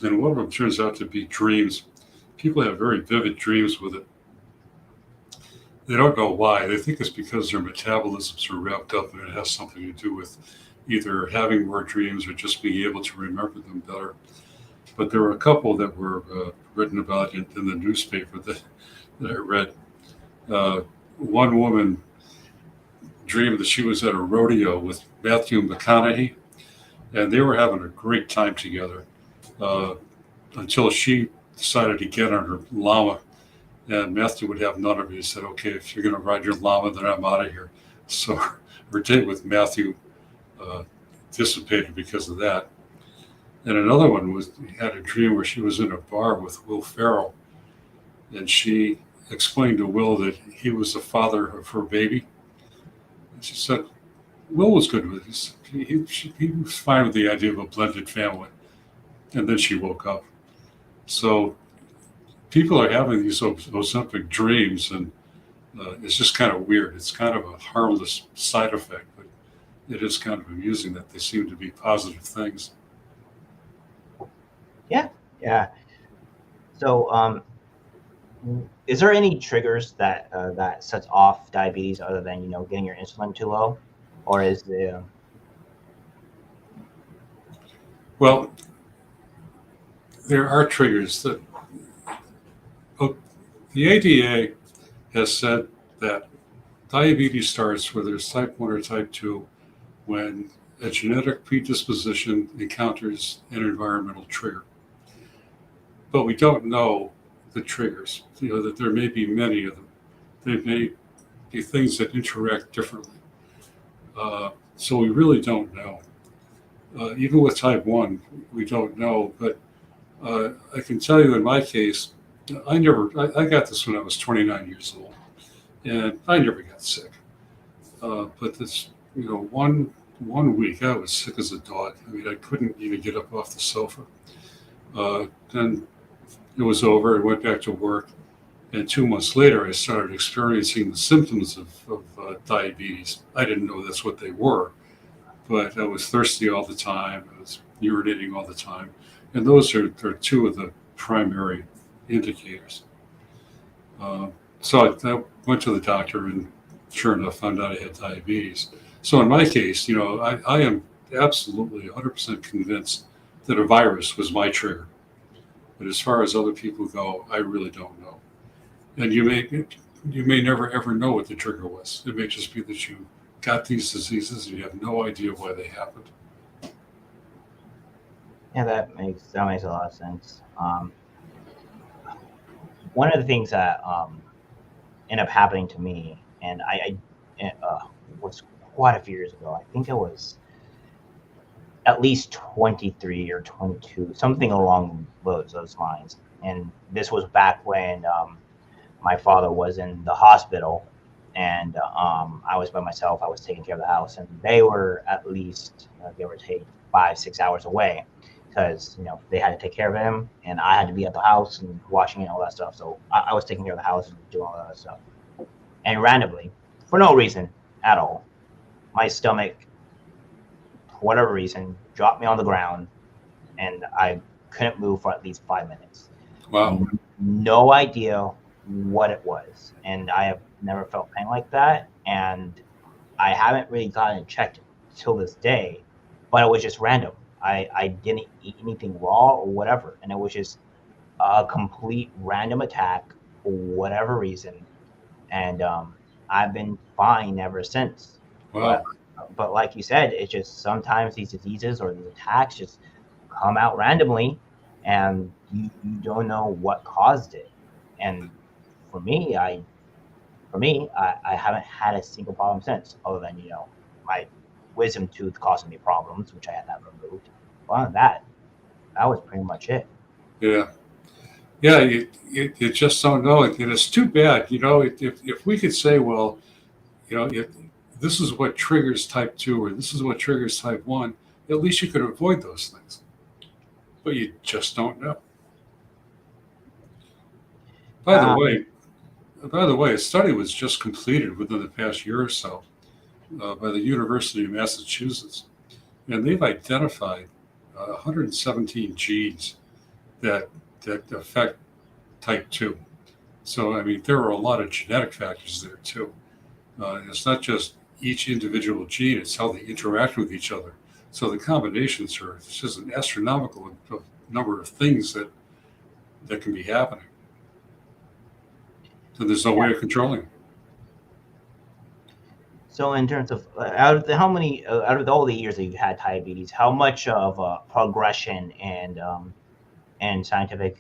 and one of them turns out to be dreams. People have very vivid dreams with it. They don't know why. They think it's because their metabolisms are wrapped up and it has something to do with either having more dreams or just being able to remember them better. But there were a couple that were written about in the newspaper that I read. One woman dreamed that she was at a rodeo with Matthew McConaughey, and they were having a great time together until she decided to get on her llama. And Matthew would have none of it. He said, "Okay, if you're going to ride your llama, then I'm out of here." So her date with Matthew dissipated because of that. And another one had a dream where she was in a bar with Will Ferrell, and she explained to Will that he was the father of her baby. And she said, Will was good with this. He was fine with the idea of a blended family. And then she woke up. So people are having these Ozempic dreams, and it's just kind of weird. It's kind of a harmless side effect, but it is kind of amusing that they seem to be positive things. Yeah. So is there any triggers that sets off diabetes other than getting your insulin too low, or is the Well, there are triggers that the ADA has said that diabetes starts whether it's type 1 or type 2 when a genetic predisposition encounters an environmental trigger. But we don't know the triggers, that there may be many of them. There may be things that interact differently. So we really don't know. Even with type 1, we don't know. But I can tell you in my case, I got this when I was 29 years old, and I never got sick. But this, one week I was sick as a dog. I mean, I couldn't even get up off the sofa. Then it was over. I went back to work. And 2 months later, I started experiencing the symptoms of diabetes. I didn't know that's what they were, but I was thirsty all the time. I was urinating all the time. And those are two of the primary indicators. Uh, so I went to the doctor and sure enough found out I had diabetes. So in my case, I am absolutely 100% convinced that a virus was my trigger. But as far as other people go, I really don't know. And you may never ever know what the trigger was. It may just be that you got these diseases and you have no idea why they happened. Yeah, that makes a lot of sense. One of the things that ended up happening to me, and I was quite a few years ago. I think it was at least 23 or 22, something along those lines. And this was back when my father was in the hospital, and I was by myself. I was taking care of the house, and they were at least give or take 5-6 hours away because they had to take care of him, and I had to be at the house and washing and all that stuff. So I was taking care of the house and doing all that stuff. And randomly, for no reason at all, my stomach, for whatever reason, dropped me on the ground, and I couldn't move for at least 5 minutes. Wow. No idea what it was, and I have never felt pain like that, and I haven't really gotten it checked till this day, but it was just random. I didn't eat anything raw or whatever, and it was just a complete random attack for whatever reason, and I've been fine ever since. But Wow. but like you said, it's just sometimes these diseases or these attacks just come out randomly, and you don't know what caused it. And for me, I haven't had a single problem since, other than my wisdom tooth causing me problems, which I had that removed. But other than that was pretty much it. Yeah. Yeah. You just don't know it. And it's too bad. If we could say, well, if this is what triggers type 2 or this is what triggers type 1, at least you could avoid those things. But you just don't know. By the Um, way, by the way, a study was just completed within the past year or so by the University of Massachusetts, and they've identified 117 genes that affect type 2. So, I mean, there are a lot of genetic factors there too. It's not just each individual gene, it's how they interact with each other. So the combinations it's just an astronomical number of things that can be happening. So there's no way of controlling it. so in terms of out of all the years that you've had diabetes, how much of a progression and scientific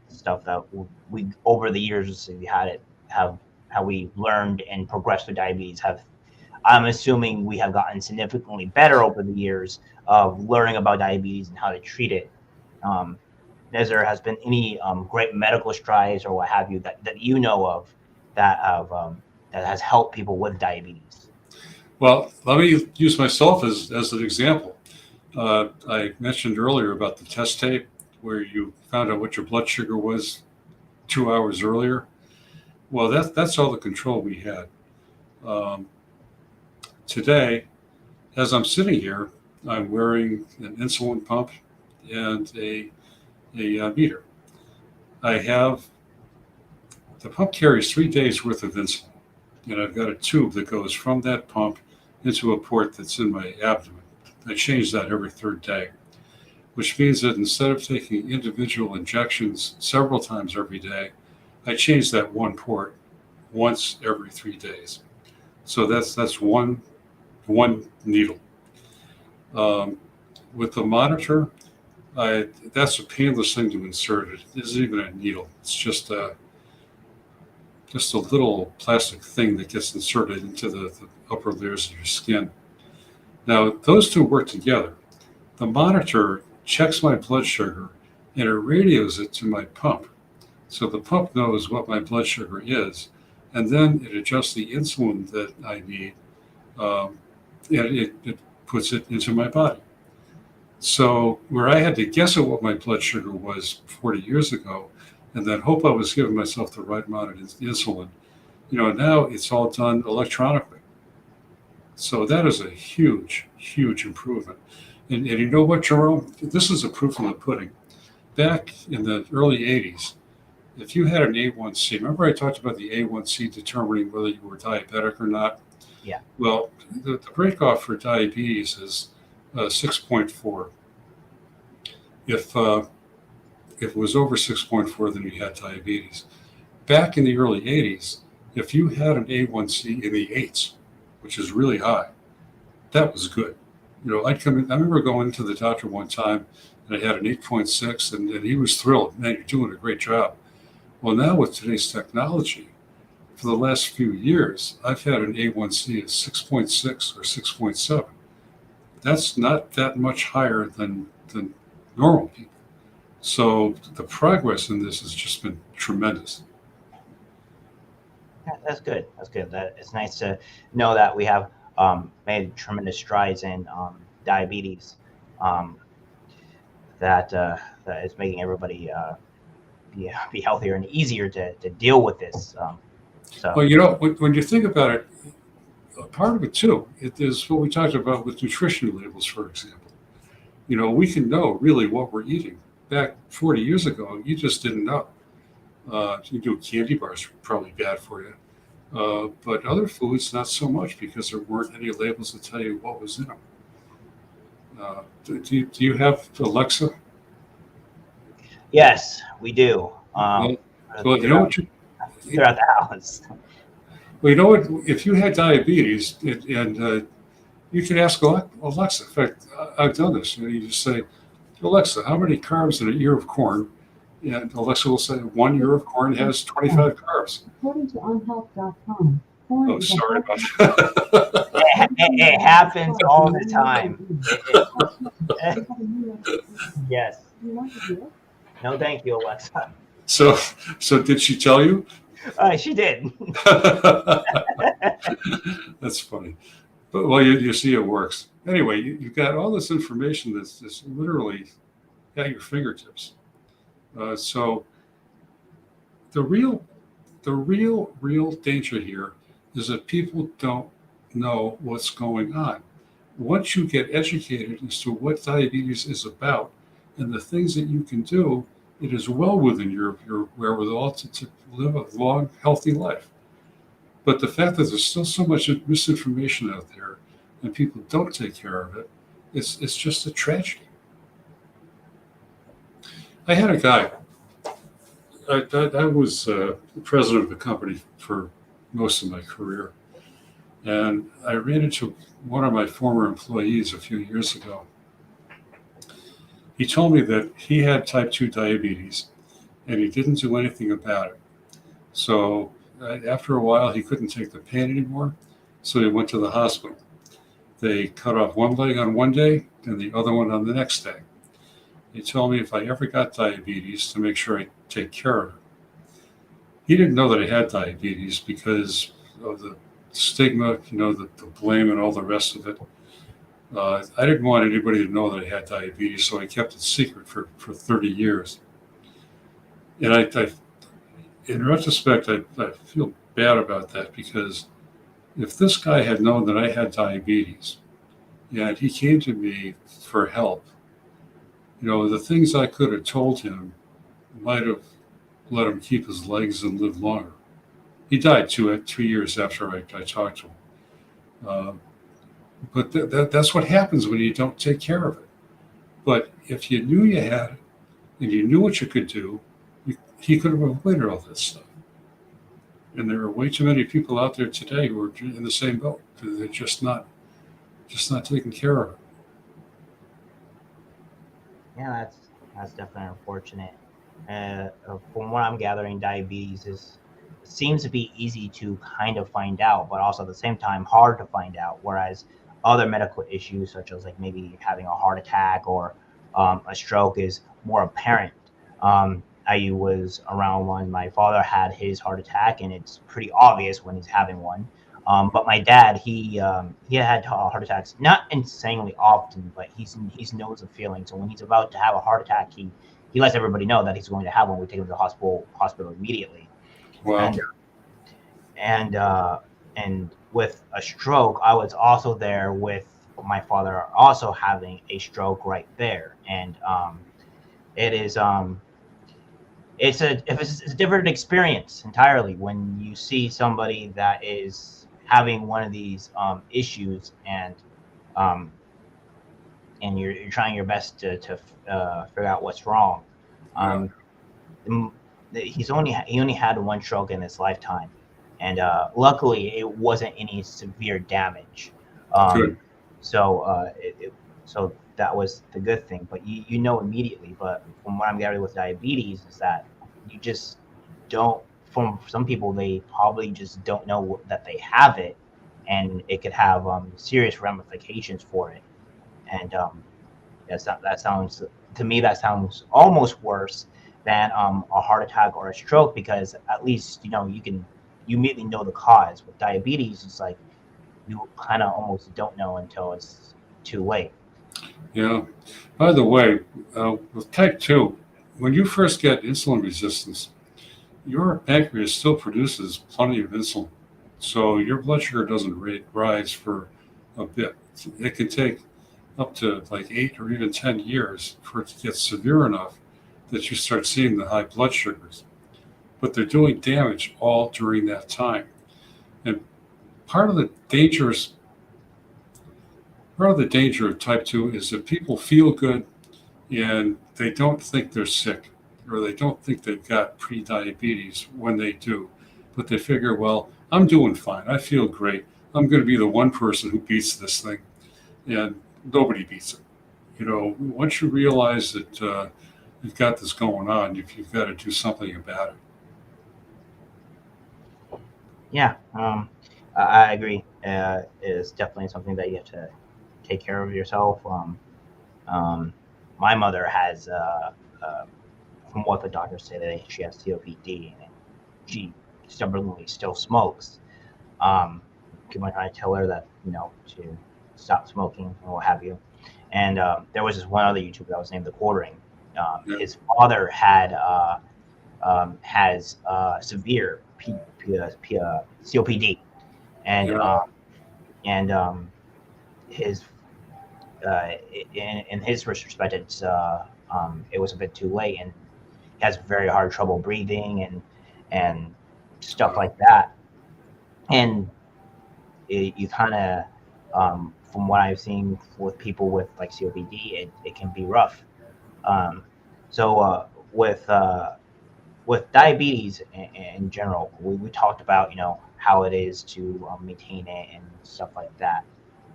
stuff that we over the years that we had it have we learned and progressed with diabetes? I'm assuming we have gotten significantly better over the years of learning about diabetes and how to treat it. Um, as there has been any great medical strides or what have you that you know of that has helped people with diabetes. Well, let me use myself as an example. I mentioned earlier about the test tape where you found out what your blood sugar was 2 hours earlier. Well, that's all the control we had. Um, Today, as I'm sitting here, I'm wearing an insulin pump and a meter. I have the pump carries 3 days worth of insulin, and I've got a tube that goes from that pump into a port that's in my abdomen. I change that every third day, which means that instead of taking individual injections several times every day, I change that one port once every 3 days. So that's one needle. Um, with the monitor, that's a painless thing to insert. It isn't even a needle. It's just a little plastic thing that gets inserted into the upper layers of your skin. Now, those two work together. The monitor checks my blood sugar and it radios it to my pump. So the pump knows what my blood sugar is, and then it adjusts the insulin that I need, um, and it puts it into my body. So where I had to guess at what my blood sugar was 40 years ago, and then hope I was giving myself the right amount of insulin, now it's all done electronically. So that is a huge, huge improvement. And you know what, Jerome? This is a proof in the pudding. Back in the early 80s, if you had an A1C, remember I talked about the A1C determining whether you were diabetic or not? Yeah. Well, the breakoff for diabetes is 6.4. If it was over 6.4, then you had diabetes. Back in the early 80s, if you had an A1C in the eights, which is really high, that was good. I'd come in. I remember going to the doctor one time, and I had an 8.6, and he was thrilled. Man, you're doing a great job. Well, now with today's technology, for the last few years, I've had an A1C of 6.6 or 6.7. That's not that much higher than normal people. So the progress in this has just been tremendous. Yeah, that's good. That's good. That it's nice to know that we have made tremendous strides in diabetes. Um, that is making everybody be healthier and easier to deal with this. So Well, when you think about it, part of it too, it is what we talked about with nutrition labels, for example. We can know really what we're eating. Back 40 years ago, you just didn't know. You do candy bars are probably bad for you. But other foods, not so much because there weren't any labels to tell you what was in them. Do you have Alexa? yes, we do. Well, you know what Throughout the house. well, you know what? If you had diabetes and you can ask Alexa. In fact, I've done this. You just say, Alexa, how many carbs in an ear of corn? And Alexa will say 1 ear of corn has 25 carbs. According to unhealth.com, Oh, sorry about that. It happens all the time. Yes. No, thank you, Alexa. So did she tell you? She did. That's funny. But well, you see, it works. Anyway, you've got all this information that's literally at your fingertips. So the real danger here is that people don't know what's going on. Once you get educated as to what diabetes is about and the things that you can do, it is well within your wherewithal to live a long, healthy life. But the fact that there's still so much misinformation out there and people don't take care of it, it's just a tragedy. I had a guy. I was the president of the company for most of my career. And I ran into one of my former employees a few years ago. He told me that he had type 2 diabetes and he didn't do anything about it. So after a while, he couldn't take the pain anymore. So he went to the hospital. They cut off one leg on one day and the other one on the next day. He told me if I ever got diabetes to make sure I take care of it. He didn't know that I had diabetes because of the stigma, the blame and all the rest of it. I didn't want anybody to know that I had diabetes, so I kept it secret for 30 years. And in retrospect, I feel bad about that because if this guy had known that I had diabetes and he came to me for help, the things I could have told him might have let him keep his legs and live longer. He died 2 years after I talked to him. But that's what happens when you don't take care of it. But if you knew you had it and you knew what you could do, he could have avoided all this stuff. And there are way too many people out there today who are in the same boat. They're just not taking care of it. Yeah, that's definitely unfortunate. From what I'm gathering, diabetes seems to be easy to kind of find out, but also at the same time hard to find out. Whereas other medical issues, such as like maybe having a heart attack or a stroke, is more apparent. I was around when my father had his heart attack, and it's pretty obvious when he's having one. But my dad, he had heart attacks not insanely often, but he's knows the feeling. So when he's about to have a heart attack, he lets everybody know that he's going to have one. We take him to the hospital immediately. Wow. And and and with a stroke, I was also there with my father also having a stroke right there. And it is it's a different experience entirely when you see somebody that is having one of these issues, um, and you're trying your best to figure out what's wrong. Yeah. Um, m- he only had one stroke in his lifetime, and luckily it wasn't any severe damage. Good. Um, so so that was the good thing. But you know immediately. But from what I'm gathering with diabetes is that you just don't. From some people, they probably just don't know that they have it, and it could have serious ramifications for it. And that sounds to me that sounds almost worse than a heart attack or a stroke, because at least you immediately know the cause. With diabetes, it's like you kind of almost don't know until it's too late. Yeah. By the way, with type 2, when you first get insulin resistance, your pancreas still produces plenty of insulin. So your blood sugar doesn't rise for a bit. It can take up to like 8 or even 10 years for it to get severe enough that you start seeing the high blood sugars. But they're doing damage all during that time. And part of the dangers part of the danger of type 2 is that people feel good and they don't think they're sick, or they don't think they've got pre-diabetes when they do. But they figure, well, I'm doing fine. I feel great. I'm going to be the one person who beats this thing. And nobody beats it. Once you realize that you've got this going on, you've got to do something about it. Yeah, I agree. It's definitely something that you have to take care of yourself. Um, my mother has, from what the doctors say, that she has COPD, and she stubbornly still smokes. Keep on trying to tell her that to stop smoking and what have you. And there was this one other YouTuber that was named The Quartering. Yeah, His father has severe COPD, and yeah, his in his retrospect, it was a bit too late, and he has very hard trouble breathing and stuff wow, like that. And you kind of, from what I've seen with people with like COPD, it can be rough. Um, so with diabetes in general, we talked about how it is to maintain it and stuff like that.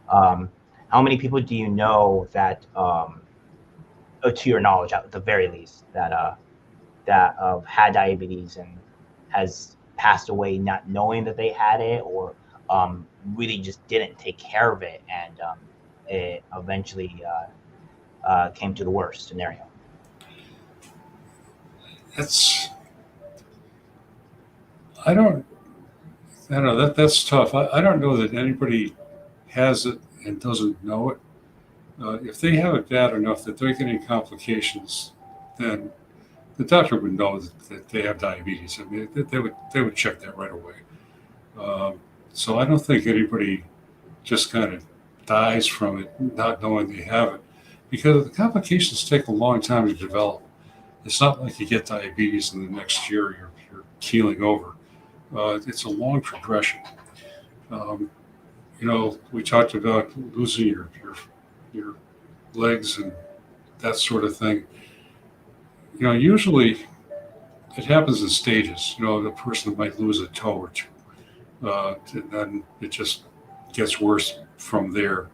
Um, how many people do you know that, to your knowledge, at the very least, that had diabetes and has passed away not knowing that they had it, or really just didn't take care of it, and it eventually came to the worst scenario? that's I don't I don't know that's tough. I don't know that anybody has it and doesn't know it. If they have it bad enough that they're getting complications, then the doctor would know that they have diabetes. I mean, they would check that right away. Um, so I don't think anybody just kind of dies from it not knowing they have it, because the complications take a long time to develop. It's not like you get diabetes and the next year you're keeling over. It's a long progression. Um, we talked about losing your legs and that sort of thing. Usually it happens in stages. The person might lose a toe or two, and then it just gets worse from there.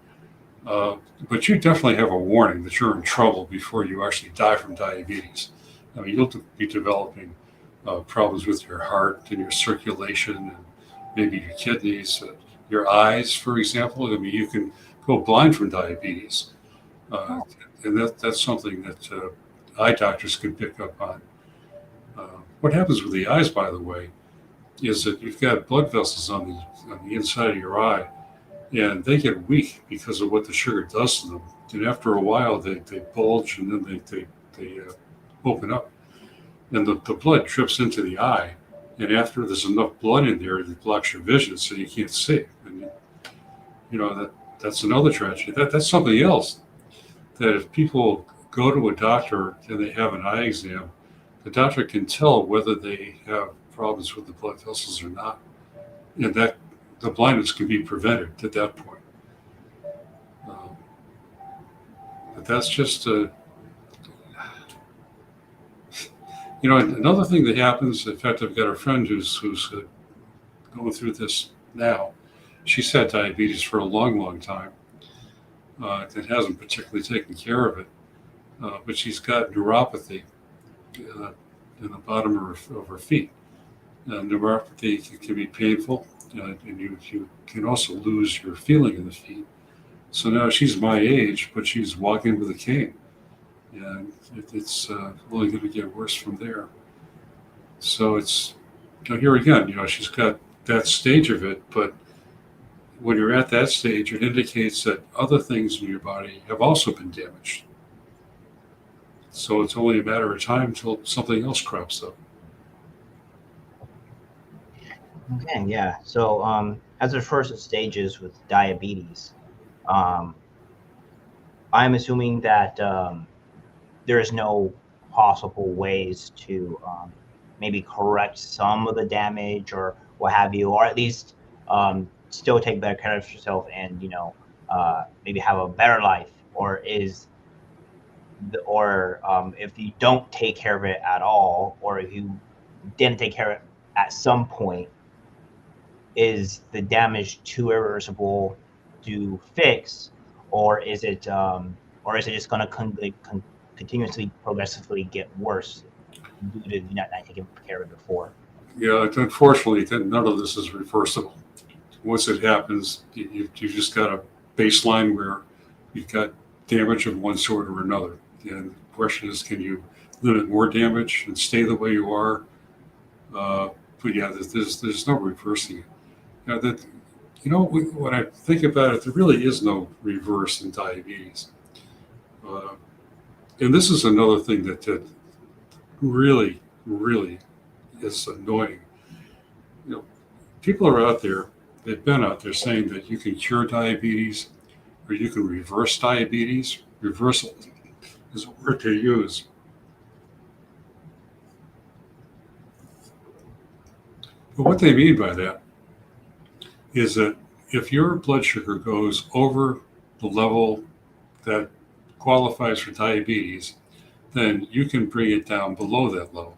Uh, but you definitely have a warning that you're in trouble before you actually die from diabetes. I mean, you'll be developing problems with your heart and your circulation and maybe your kidneys, your eyes, for example. I mean, you can go blind from diabetes. And that's something that eye doctors can pick up on. What happens with the eyes, by the way, is that you've got blood vessels on the inside of your eye, and they get weak because of what the sugar does to them. And after a while, they bulge and then they open up. And the blood drips into the eye. And after there's enough blood in there, it blocks your vision so you can't see. And, that's another tragedy. That's something else. That if people go to a doctor and they have an eye exam, the doctor can tell whether they have problems with the blood vessels or not. And that the blindness can be prevented at that point. But that's just another thing that happens. In fact, I've got a friend who's going through this now. She's had diabetes for a long, long time. That hasn't particularly taken care of it, but she's got neuropathy in the bottom of her feet. Neuropathy can be painful, and you can also lose your feeling in the feet. So now she's my age, but she's walking with a cane, and it's only going to get worse from there. So it's here again, she's got that stage of it, but when you're at that stage, it indicates that other things in your body have also been damaged. So it's only a matter of time until something else crops up. Okay, yeah. So as the first stages with diabetes, I'm assuming that there is no possible ways to maybe correct some of the damage or what have you, or at least still take better care of yourself and maybe have a better life, or if you don't take care of it at all, or if you didn't take care of it at some point, is the damage too irreversible to fix, or is it just going to continuously progressively get worse due to you not taking care of it before? Yeah, unfortunately, none of this is reversible. Once it happens, you just got a baseline where you've got damage of one sort or another. And the question is, can you limit more damage and stay the way you are? But yeah, there's no reversing it. When I think about it, there really is no reverse in diabetes. And this is another thing that really, really is annoying. People are out there, they've been out there saying that you can cure diabetes or you can reverse diabetes. Reversal is a word they use. But what they mean by that is that if your blood sugar goes over the level that qualifies for diabetes, then you can bring it down below that level.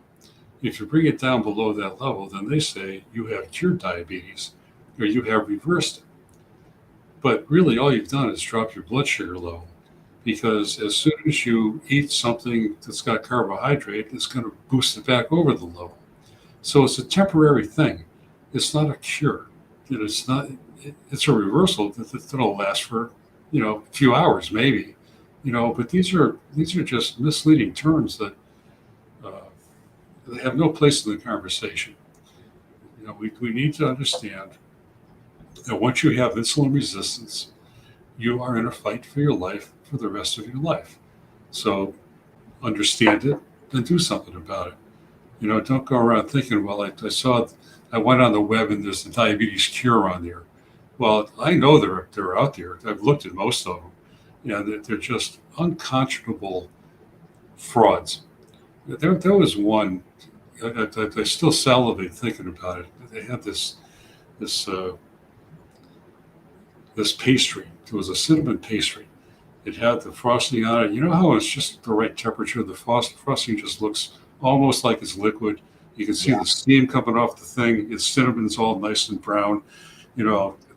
If you bring it down below that level, then they say you have cured diabetes or you have reversed it. But really all you've done is drop your blood sugar level, because as soon as you eat something that's got carbohydrate, it's going to boost it back over the level. So it's a temporary thing. It's not a cure. It's a reversal that'll last for, a few hours maybe, but these are just misleading terms that they have no place in the conversation. We need to understand that once you have insulin resistance, you are in a fight for your life for the rest of your life. So understand it and do something about it. Don't go around thinking, well, I went on the web and there's a diabetes cure on there. Well, I know they're out there. I've looked at most of them. They're just unconscionable frauds. There was one, I still salivate thinking about it. They had this pastry. It was a cinnamon pastry. It had the frosting on it. You know how it's just the right temperature? The frosting just looks almost like it's liquid. You can see the steam coming off the thing. Its cinnamon's all nice and brown.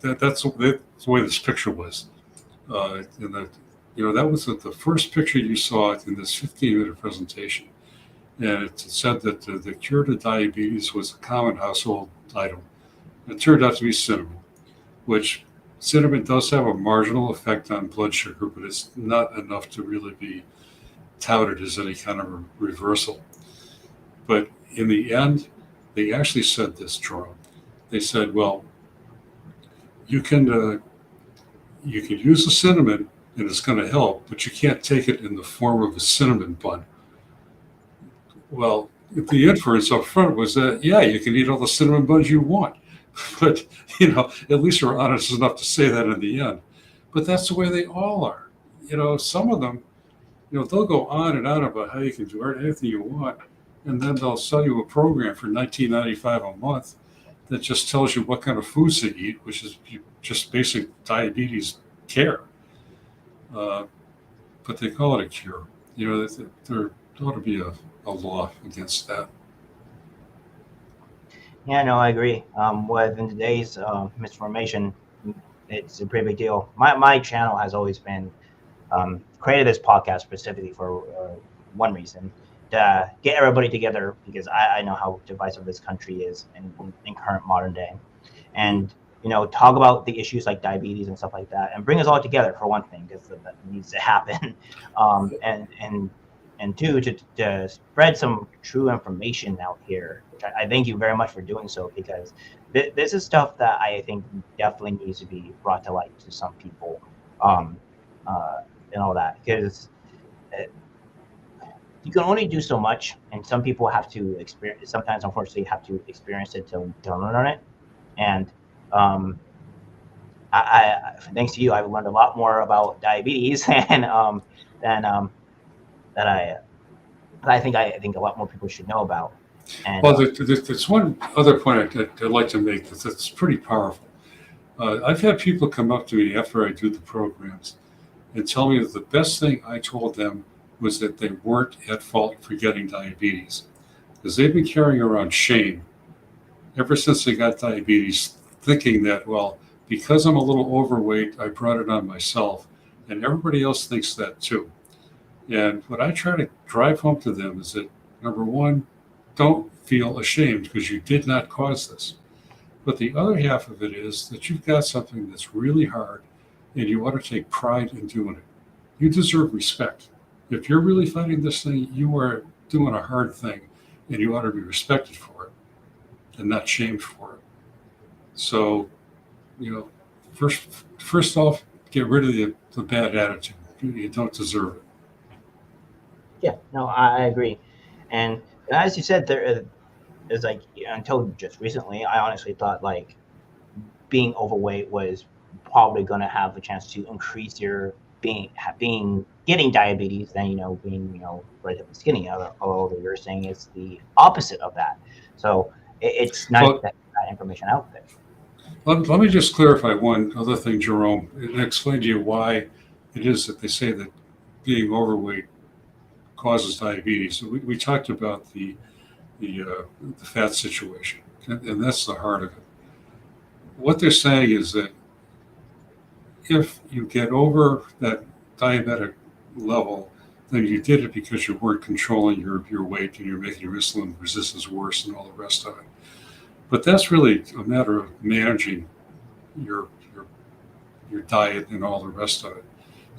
That's the way this picture was. That was the first picture you saw in this 15-minute presentation. And it said that the cure to diabetes was a common household item. It turned out to be cinnamon, which cinnamon does have a marginal effect on blood sugar, but it's not enough to really be touted as any kind of a reversal. But in the end, they actually said this, Jerome. They said, well, you can you can use the cinnamon and it's going to help, but you can't take it in the form of a cinnamon bun. Well, the inference up front was that, yeah, you can eat all the cinnamon buns you want. But, at least we're honest enough to say that in the end. But that's the way they all are. Some of them, they'll go on and on about how you can do anything you want. And then they'll sell you a program for $19.95 a month that just tells you what kind of foods to eat, which is just basic diabetes care. But they call it a cure. There ought to be a law against that. Yeah, no, I agree. In today's misinformation, it's a pretty big deal. My channel has always been created this podcast specifically for one reason, to get everybody together, because I know how divisive this country is in current modern day, and talk about the issues like diabetes and stuff like that, and bring us all together for one thing, because that needs to happen, and two, to spread some true information out here. Which I thank you very much for doing so, because this is stuff that I think definitely needs to be brought to light to some people, and all that, because you can only do so much, and some people have to experience. Sometimes, unfortunately, have to experience it to learn it. And I thanks to you, I've learned a lot more about diabetes and that I think a lot more people should know about. And Well, there's one other point I'd like to make that's pretty powerful. I've had people come up to me after I do the programs and tell me that the best thing I told them was that they weren't at fault for getting diabetes, because they've been carrying around shame ever since they got diabetes, thinking that, well, because I'm a little overweight, I brought it on myself, and everybody else thinks that too. And what I try to drive home to them is that, number one, don't feel ashamed because you did not cause this. But the other half of it is that you've got something that's really hard and you ought to take pride in doing it. You deserve respect. If you're really fighting this thing, you are doing a hard thing and you ought to be respected for it and not shamed for it. So, first off, get rid of the bad attitude. You don't deserve it. yeah, no, I agree. And as you said, there is like, until just recently, I honestly thought like being overweight was probably going to have a chance to increase your getting diabetes than being relatively skinny. Although you're saying it's the opposite of that. So it's nice Well, that information out there. let me just clarify one other thing, Jerome, and explain to you why it is that they say that being overweight causes diabetes. We talked about the fat situation, and that's the heart of it. What they're saying is that if you get over that diabetic level, then you did it because you weren't controlling your weight and you're making your insulin resistance worse and all the rest of it. But that's really a matter of managing your diet and all the rest of it.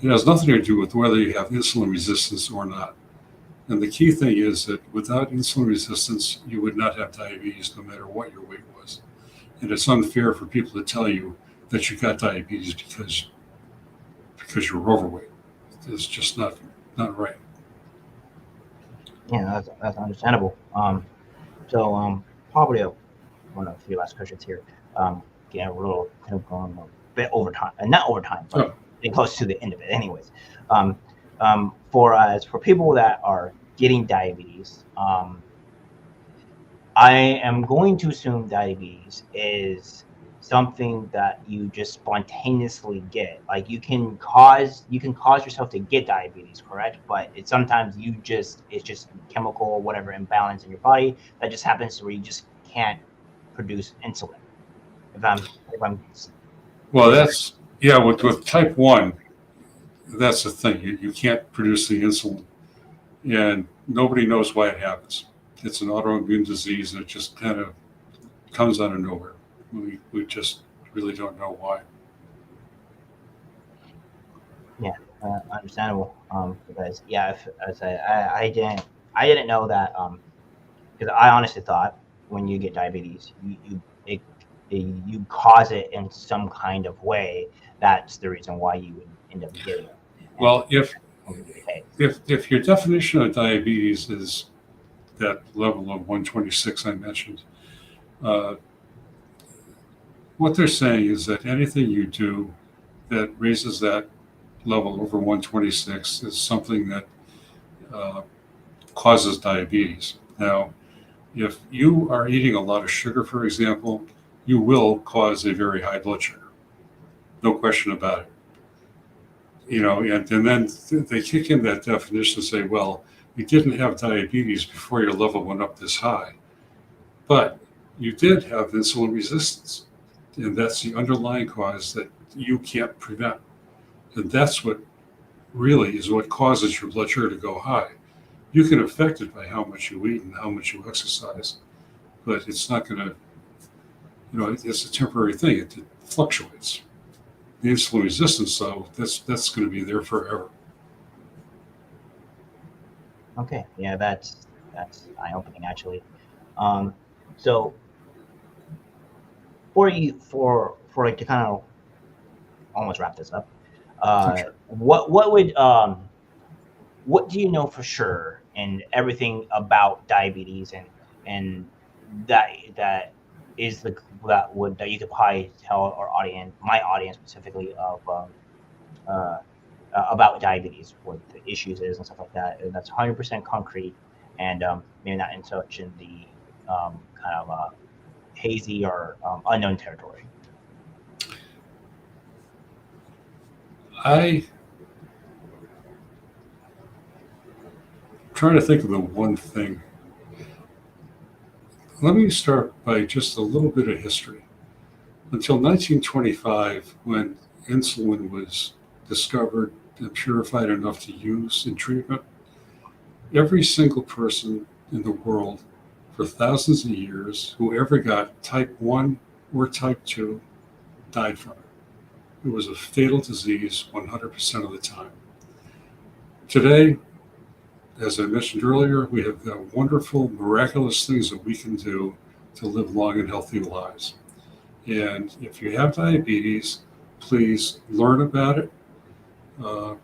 It has nothing to do with whether you have insulin resistance or not. And the key thing is that without insulin resistance, you would not have diabetes no matter what your weight was. And it's unfair for people to tell you that you got diabetes because you're overweight. It's just not right. Yeah, that's understandable. Probably one of a few last questions here. Getting a little kind of going a bit over time, and not over time, but getting close to the end of it. Anyways, for people that are getting diabetes, I am going to assume diabetes is something that you just spontaneously get. Like you can cause yourself to get diabetes, correct? But sometimes it's just chemical or whatever imbalance in your body that just happens to where you just can't produce insulin. If I'm Well, that's with type 1, that's the thing. You can't produce the insulin, and nobody knows why it happens. It's an autoimmune disease, and it just kind of comes out of nowhere. We just really don't know why. Yeah, understandable. Because yeah, if, as I didn't know that. Because I honestly thought when you get diabetes, you cause it in some kind of way. That's the reason why you would end up getting it, and Well, if that would be the case. if your definition of diabetes is that level of 126 I mentioned, uh, what they're saying is that anything you do that raises that level over 126 is something that uh, causes diabetes. Now, if you are eating a lot of sugar, for example, you will cause a very high blood sugar. No question about it. And then they kick in that definition and say, well, you didn't have diabetes before your level went up this high, but you did have insulin resistance. And that's the underlying cause that you can't prevent. And that's what really is what causes your blood sugar to go high. You can affect it by how much you eat and how much you exercise, but it's not going to, it's a temporary thing. It fluctuates. The insulin resistance, though, that's going to be there forever. Okay, yeah, that's eye opening actually. Um, so for like to kind of almost wrap this up, Sure. what do you know for sure and everything about diabetes and that is that you could probably tell our audience, my audience specifically, of uh, about diabetes, what the issues is and stuff like that, and that's 100% concrete, and maybe not in such in the kind of hazy or unknown territory. I trying to think of the one thing. Let me start by just a little bit of history. Until 1925, when insulin was discovered and purified enough to use in treatment, every single person in the world for thousands of years who ever got type 1 or type 2 died from it. It was a fatal disease 100% of the time. Today, as I mentioned earlier, we have got wonderful, miraculous things that we can do to live long and healthy lives. And if you have diabetes, please learn about it uh,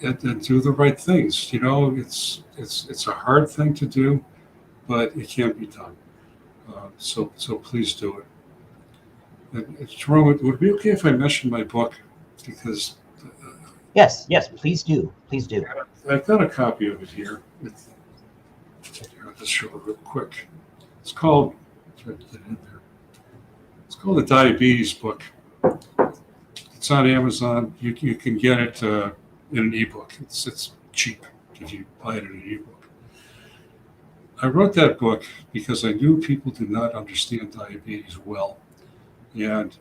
and do the right things. It's a hard thing to do, but it can be done. So please do it. And Jerome, would it be okay if I mentioned my book? Because Yes, please do, please do. I've got a copy of it here. I'll just show it real quick. It's called, try to get it in there. It's called the Diabetes Book. It's on Amazon. You can get it in an ebook. It's cheap if you buy it in an ebook. I wrote that book because I knew people did not understand diabetes well. And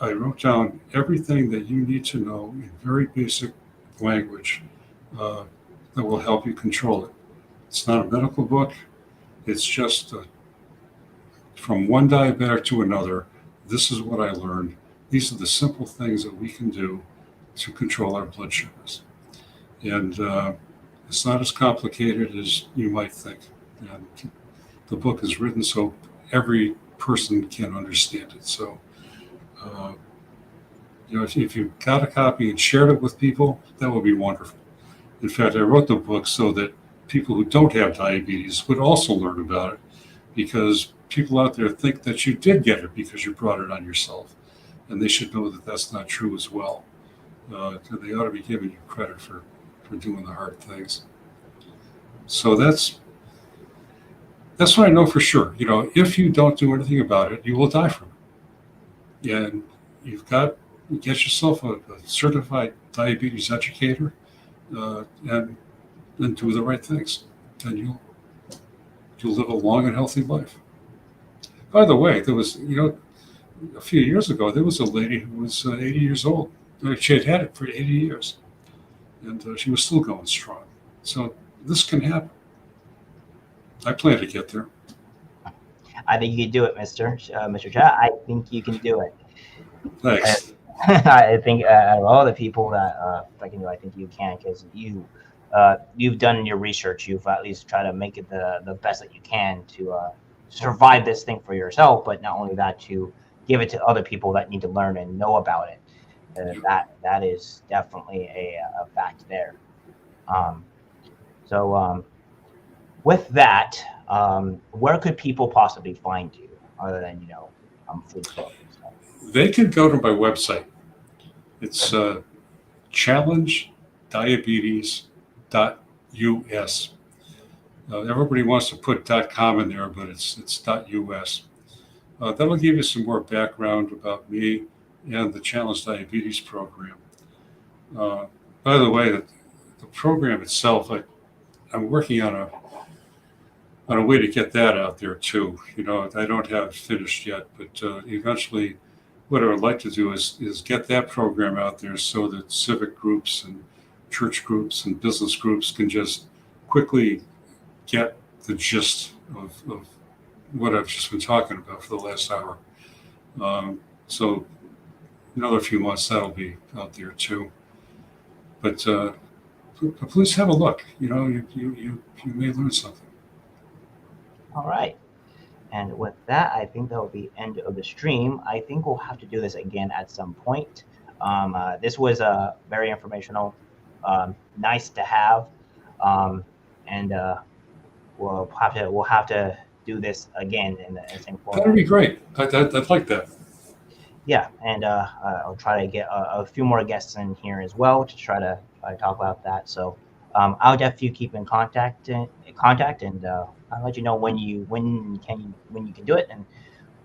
I wrote down everything that you need to know in very basic language uh, that will help you control it. It's not a medical book. It's just from one diabetic to another. This is what I learned. These are the simple things that we can do to control our blood sugars. And it's not as complicated as you might think. And the book is written so every person can understand it. So, uh, if you got a copy and shared it with people, that would be wonderful. In fact, I wrote the book so that people who don't have diabetes would also learn about it, because people out there think that you did get it because you brought it on yourself, and they should know that that's not true as well. They ought to be giving you credit for doing the hard things. So that's what I know for sure. If you don't do anything about it, you will die from it. And get yourself a certified diabetes educator, and do the right things, and you'll live a long and healthy life. By the way, there was, a few years ago, there was a lady who was 80 years old. She had it for 80 years, and she was still going strong. So this can happen. I plan to get there. I think you can do it, Mr. Chat. I think you can do it. Thanks. I think out of all the people that I think you can, because you've done your research. You've at least tried to make it the best that you can to survive this thing for yourself. But not only that, to give it to other people that need to learn and know about it. That is definitely a fact there. Um, so with that, where could people possibly find you other than Facebook and stuff? They can go to my website. It's challengediabetes.us. Everybody wants to put .com in there, but it's .us. That'll give you some more background about me and the Challenge Diabetes program. By the way, the program itself, I'm working on a way to get that out there too. I don't have it finished yet, but eventually, what I would like to do is get that program out there so that civic groups and church groups and business groups can just quickly get the gist of what I've just been talking about for the last hour. So another few months that'll be out there too. But please have a look. You may learn something. All right. And with that, I think that will be end of the stream. I think we'll have to do this again at some point. This was very informational, nice to have, and we'll have to do this again in the same format. That'd be great. I'd like that. Yeah, and I'll try to get a few more guests in here as well to try to talk about that. So I'll definitely keep in contact, and I'll let you know when you can do it, and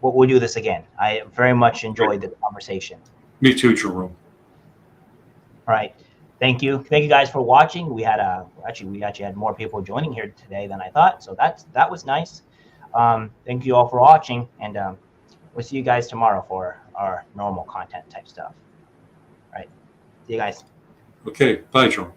we'll do this again. I very much enjoyed the conversation. Me too, Jerome. All right, thank you guys for watching. We actually had more people joining here today than I thought, so that was nice. Thank you all for watching, and we'll see you guys tomorrow for our normal content type stuff. All right, see you guys. Okay, bye, Jerome.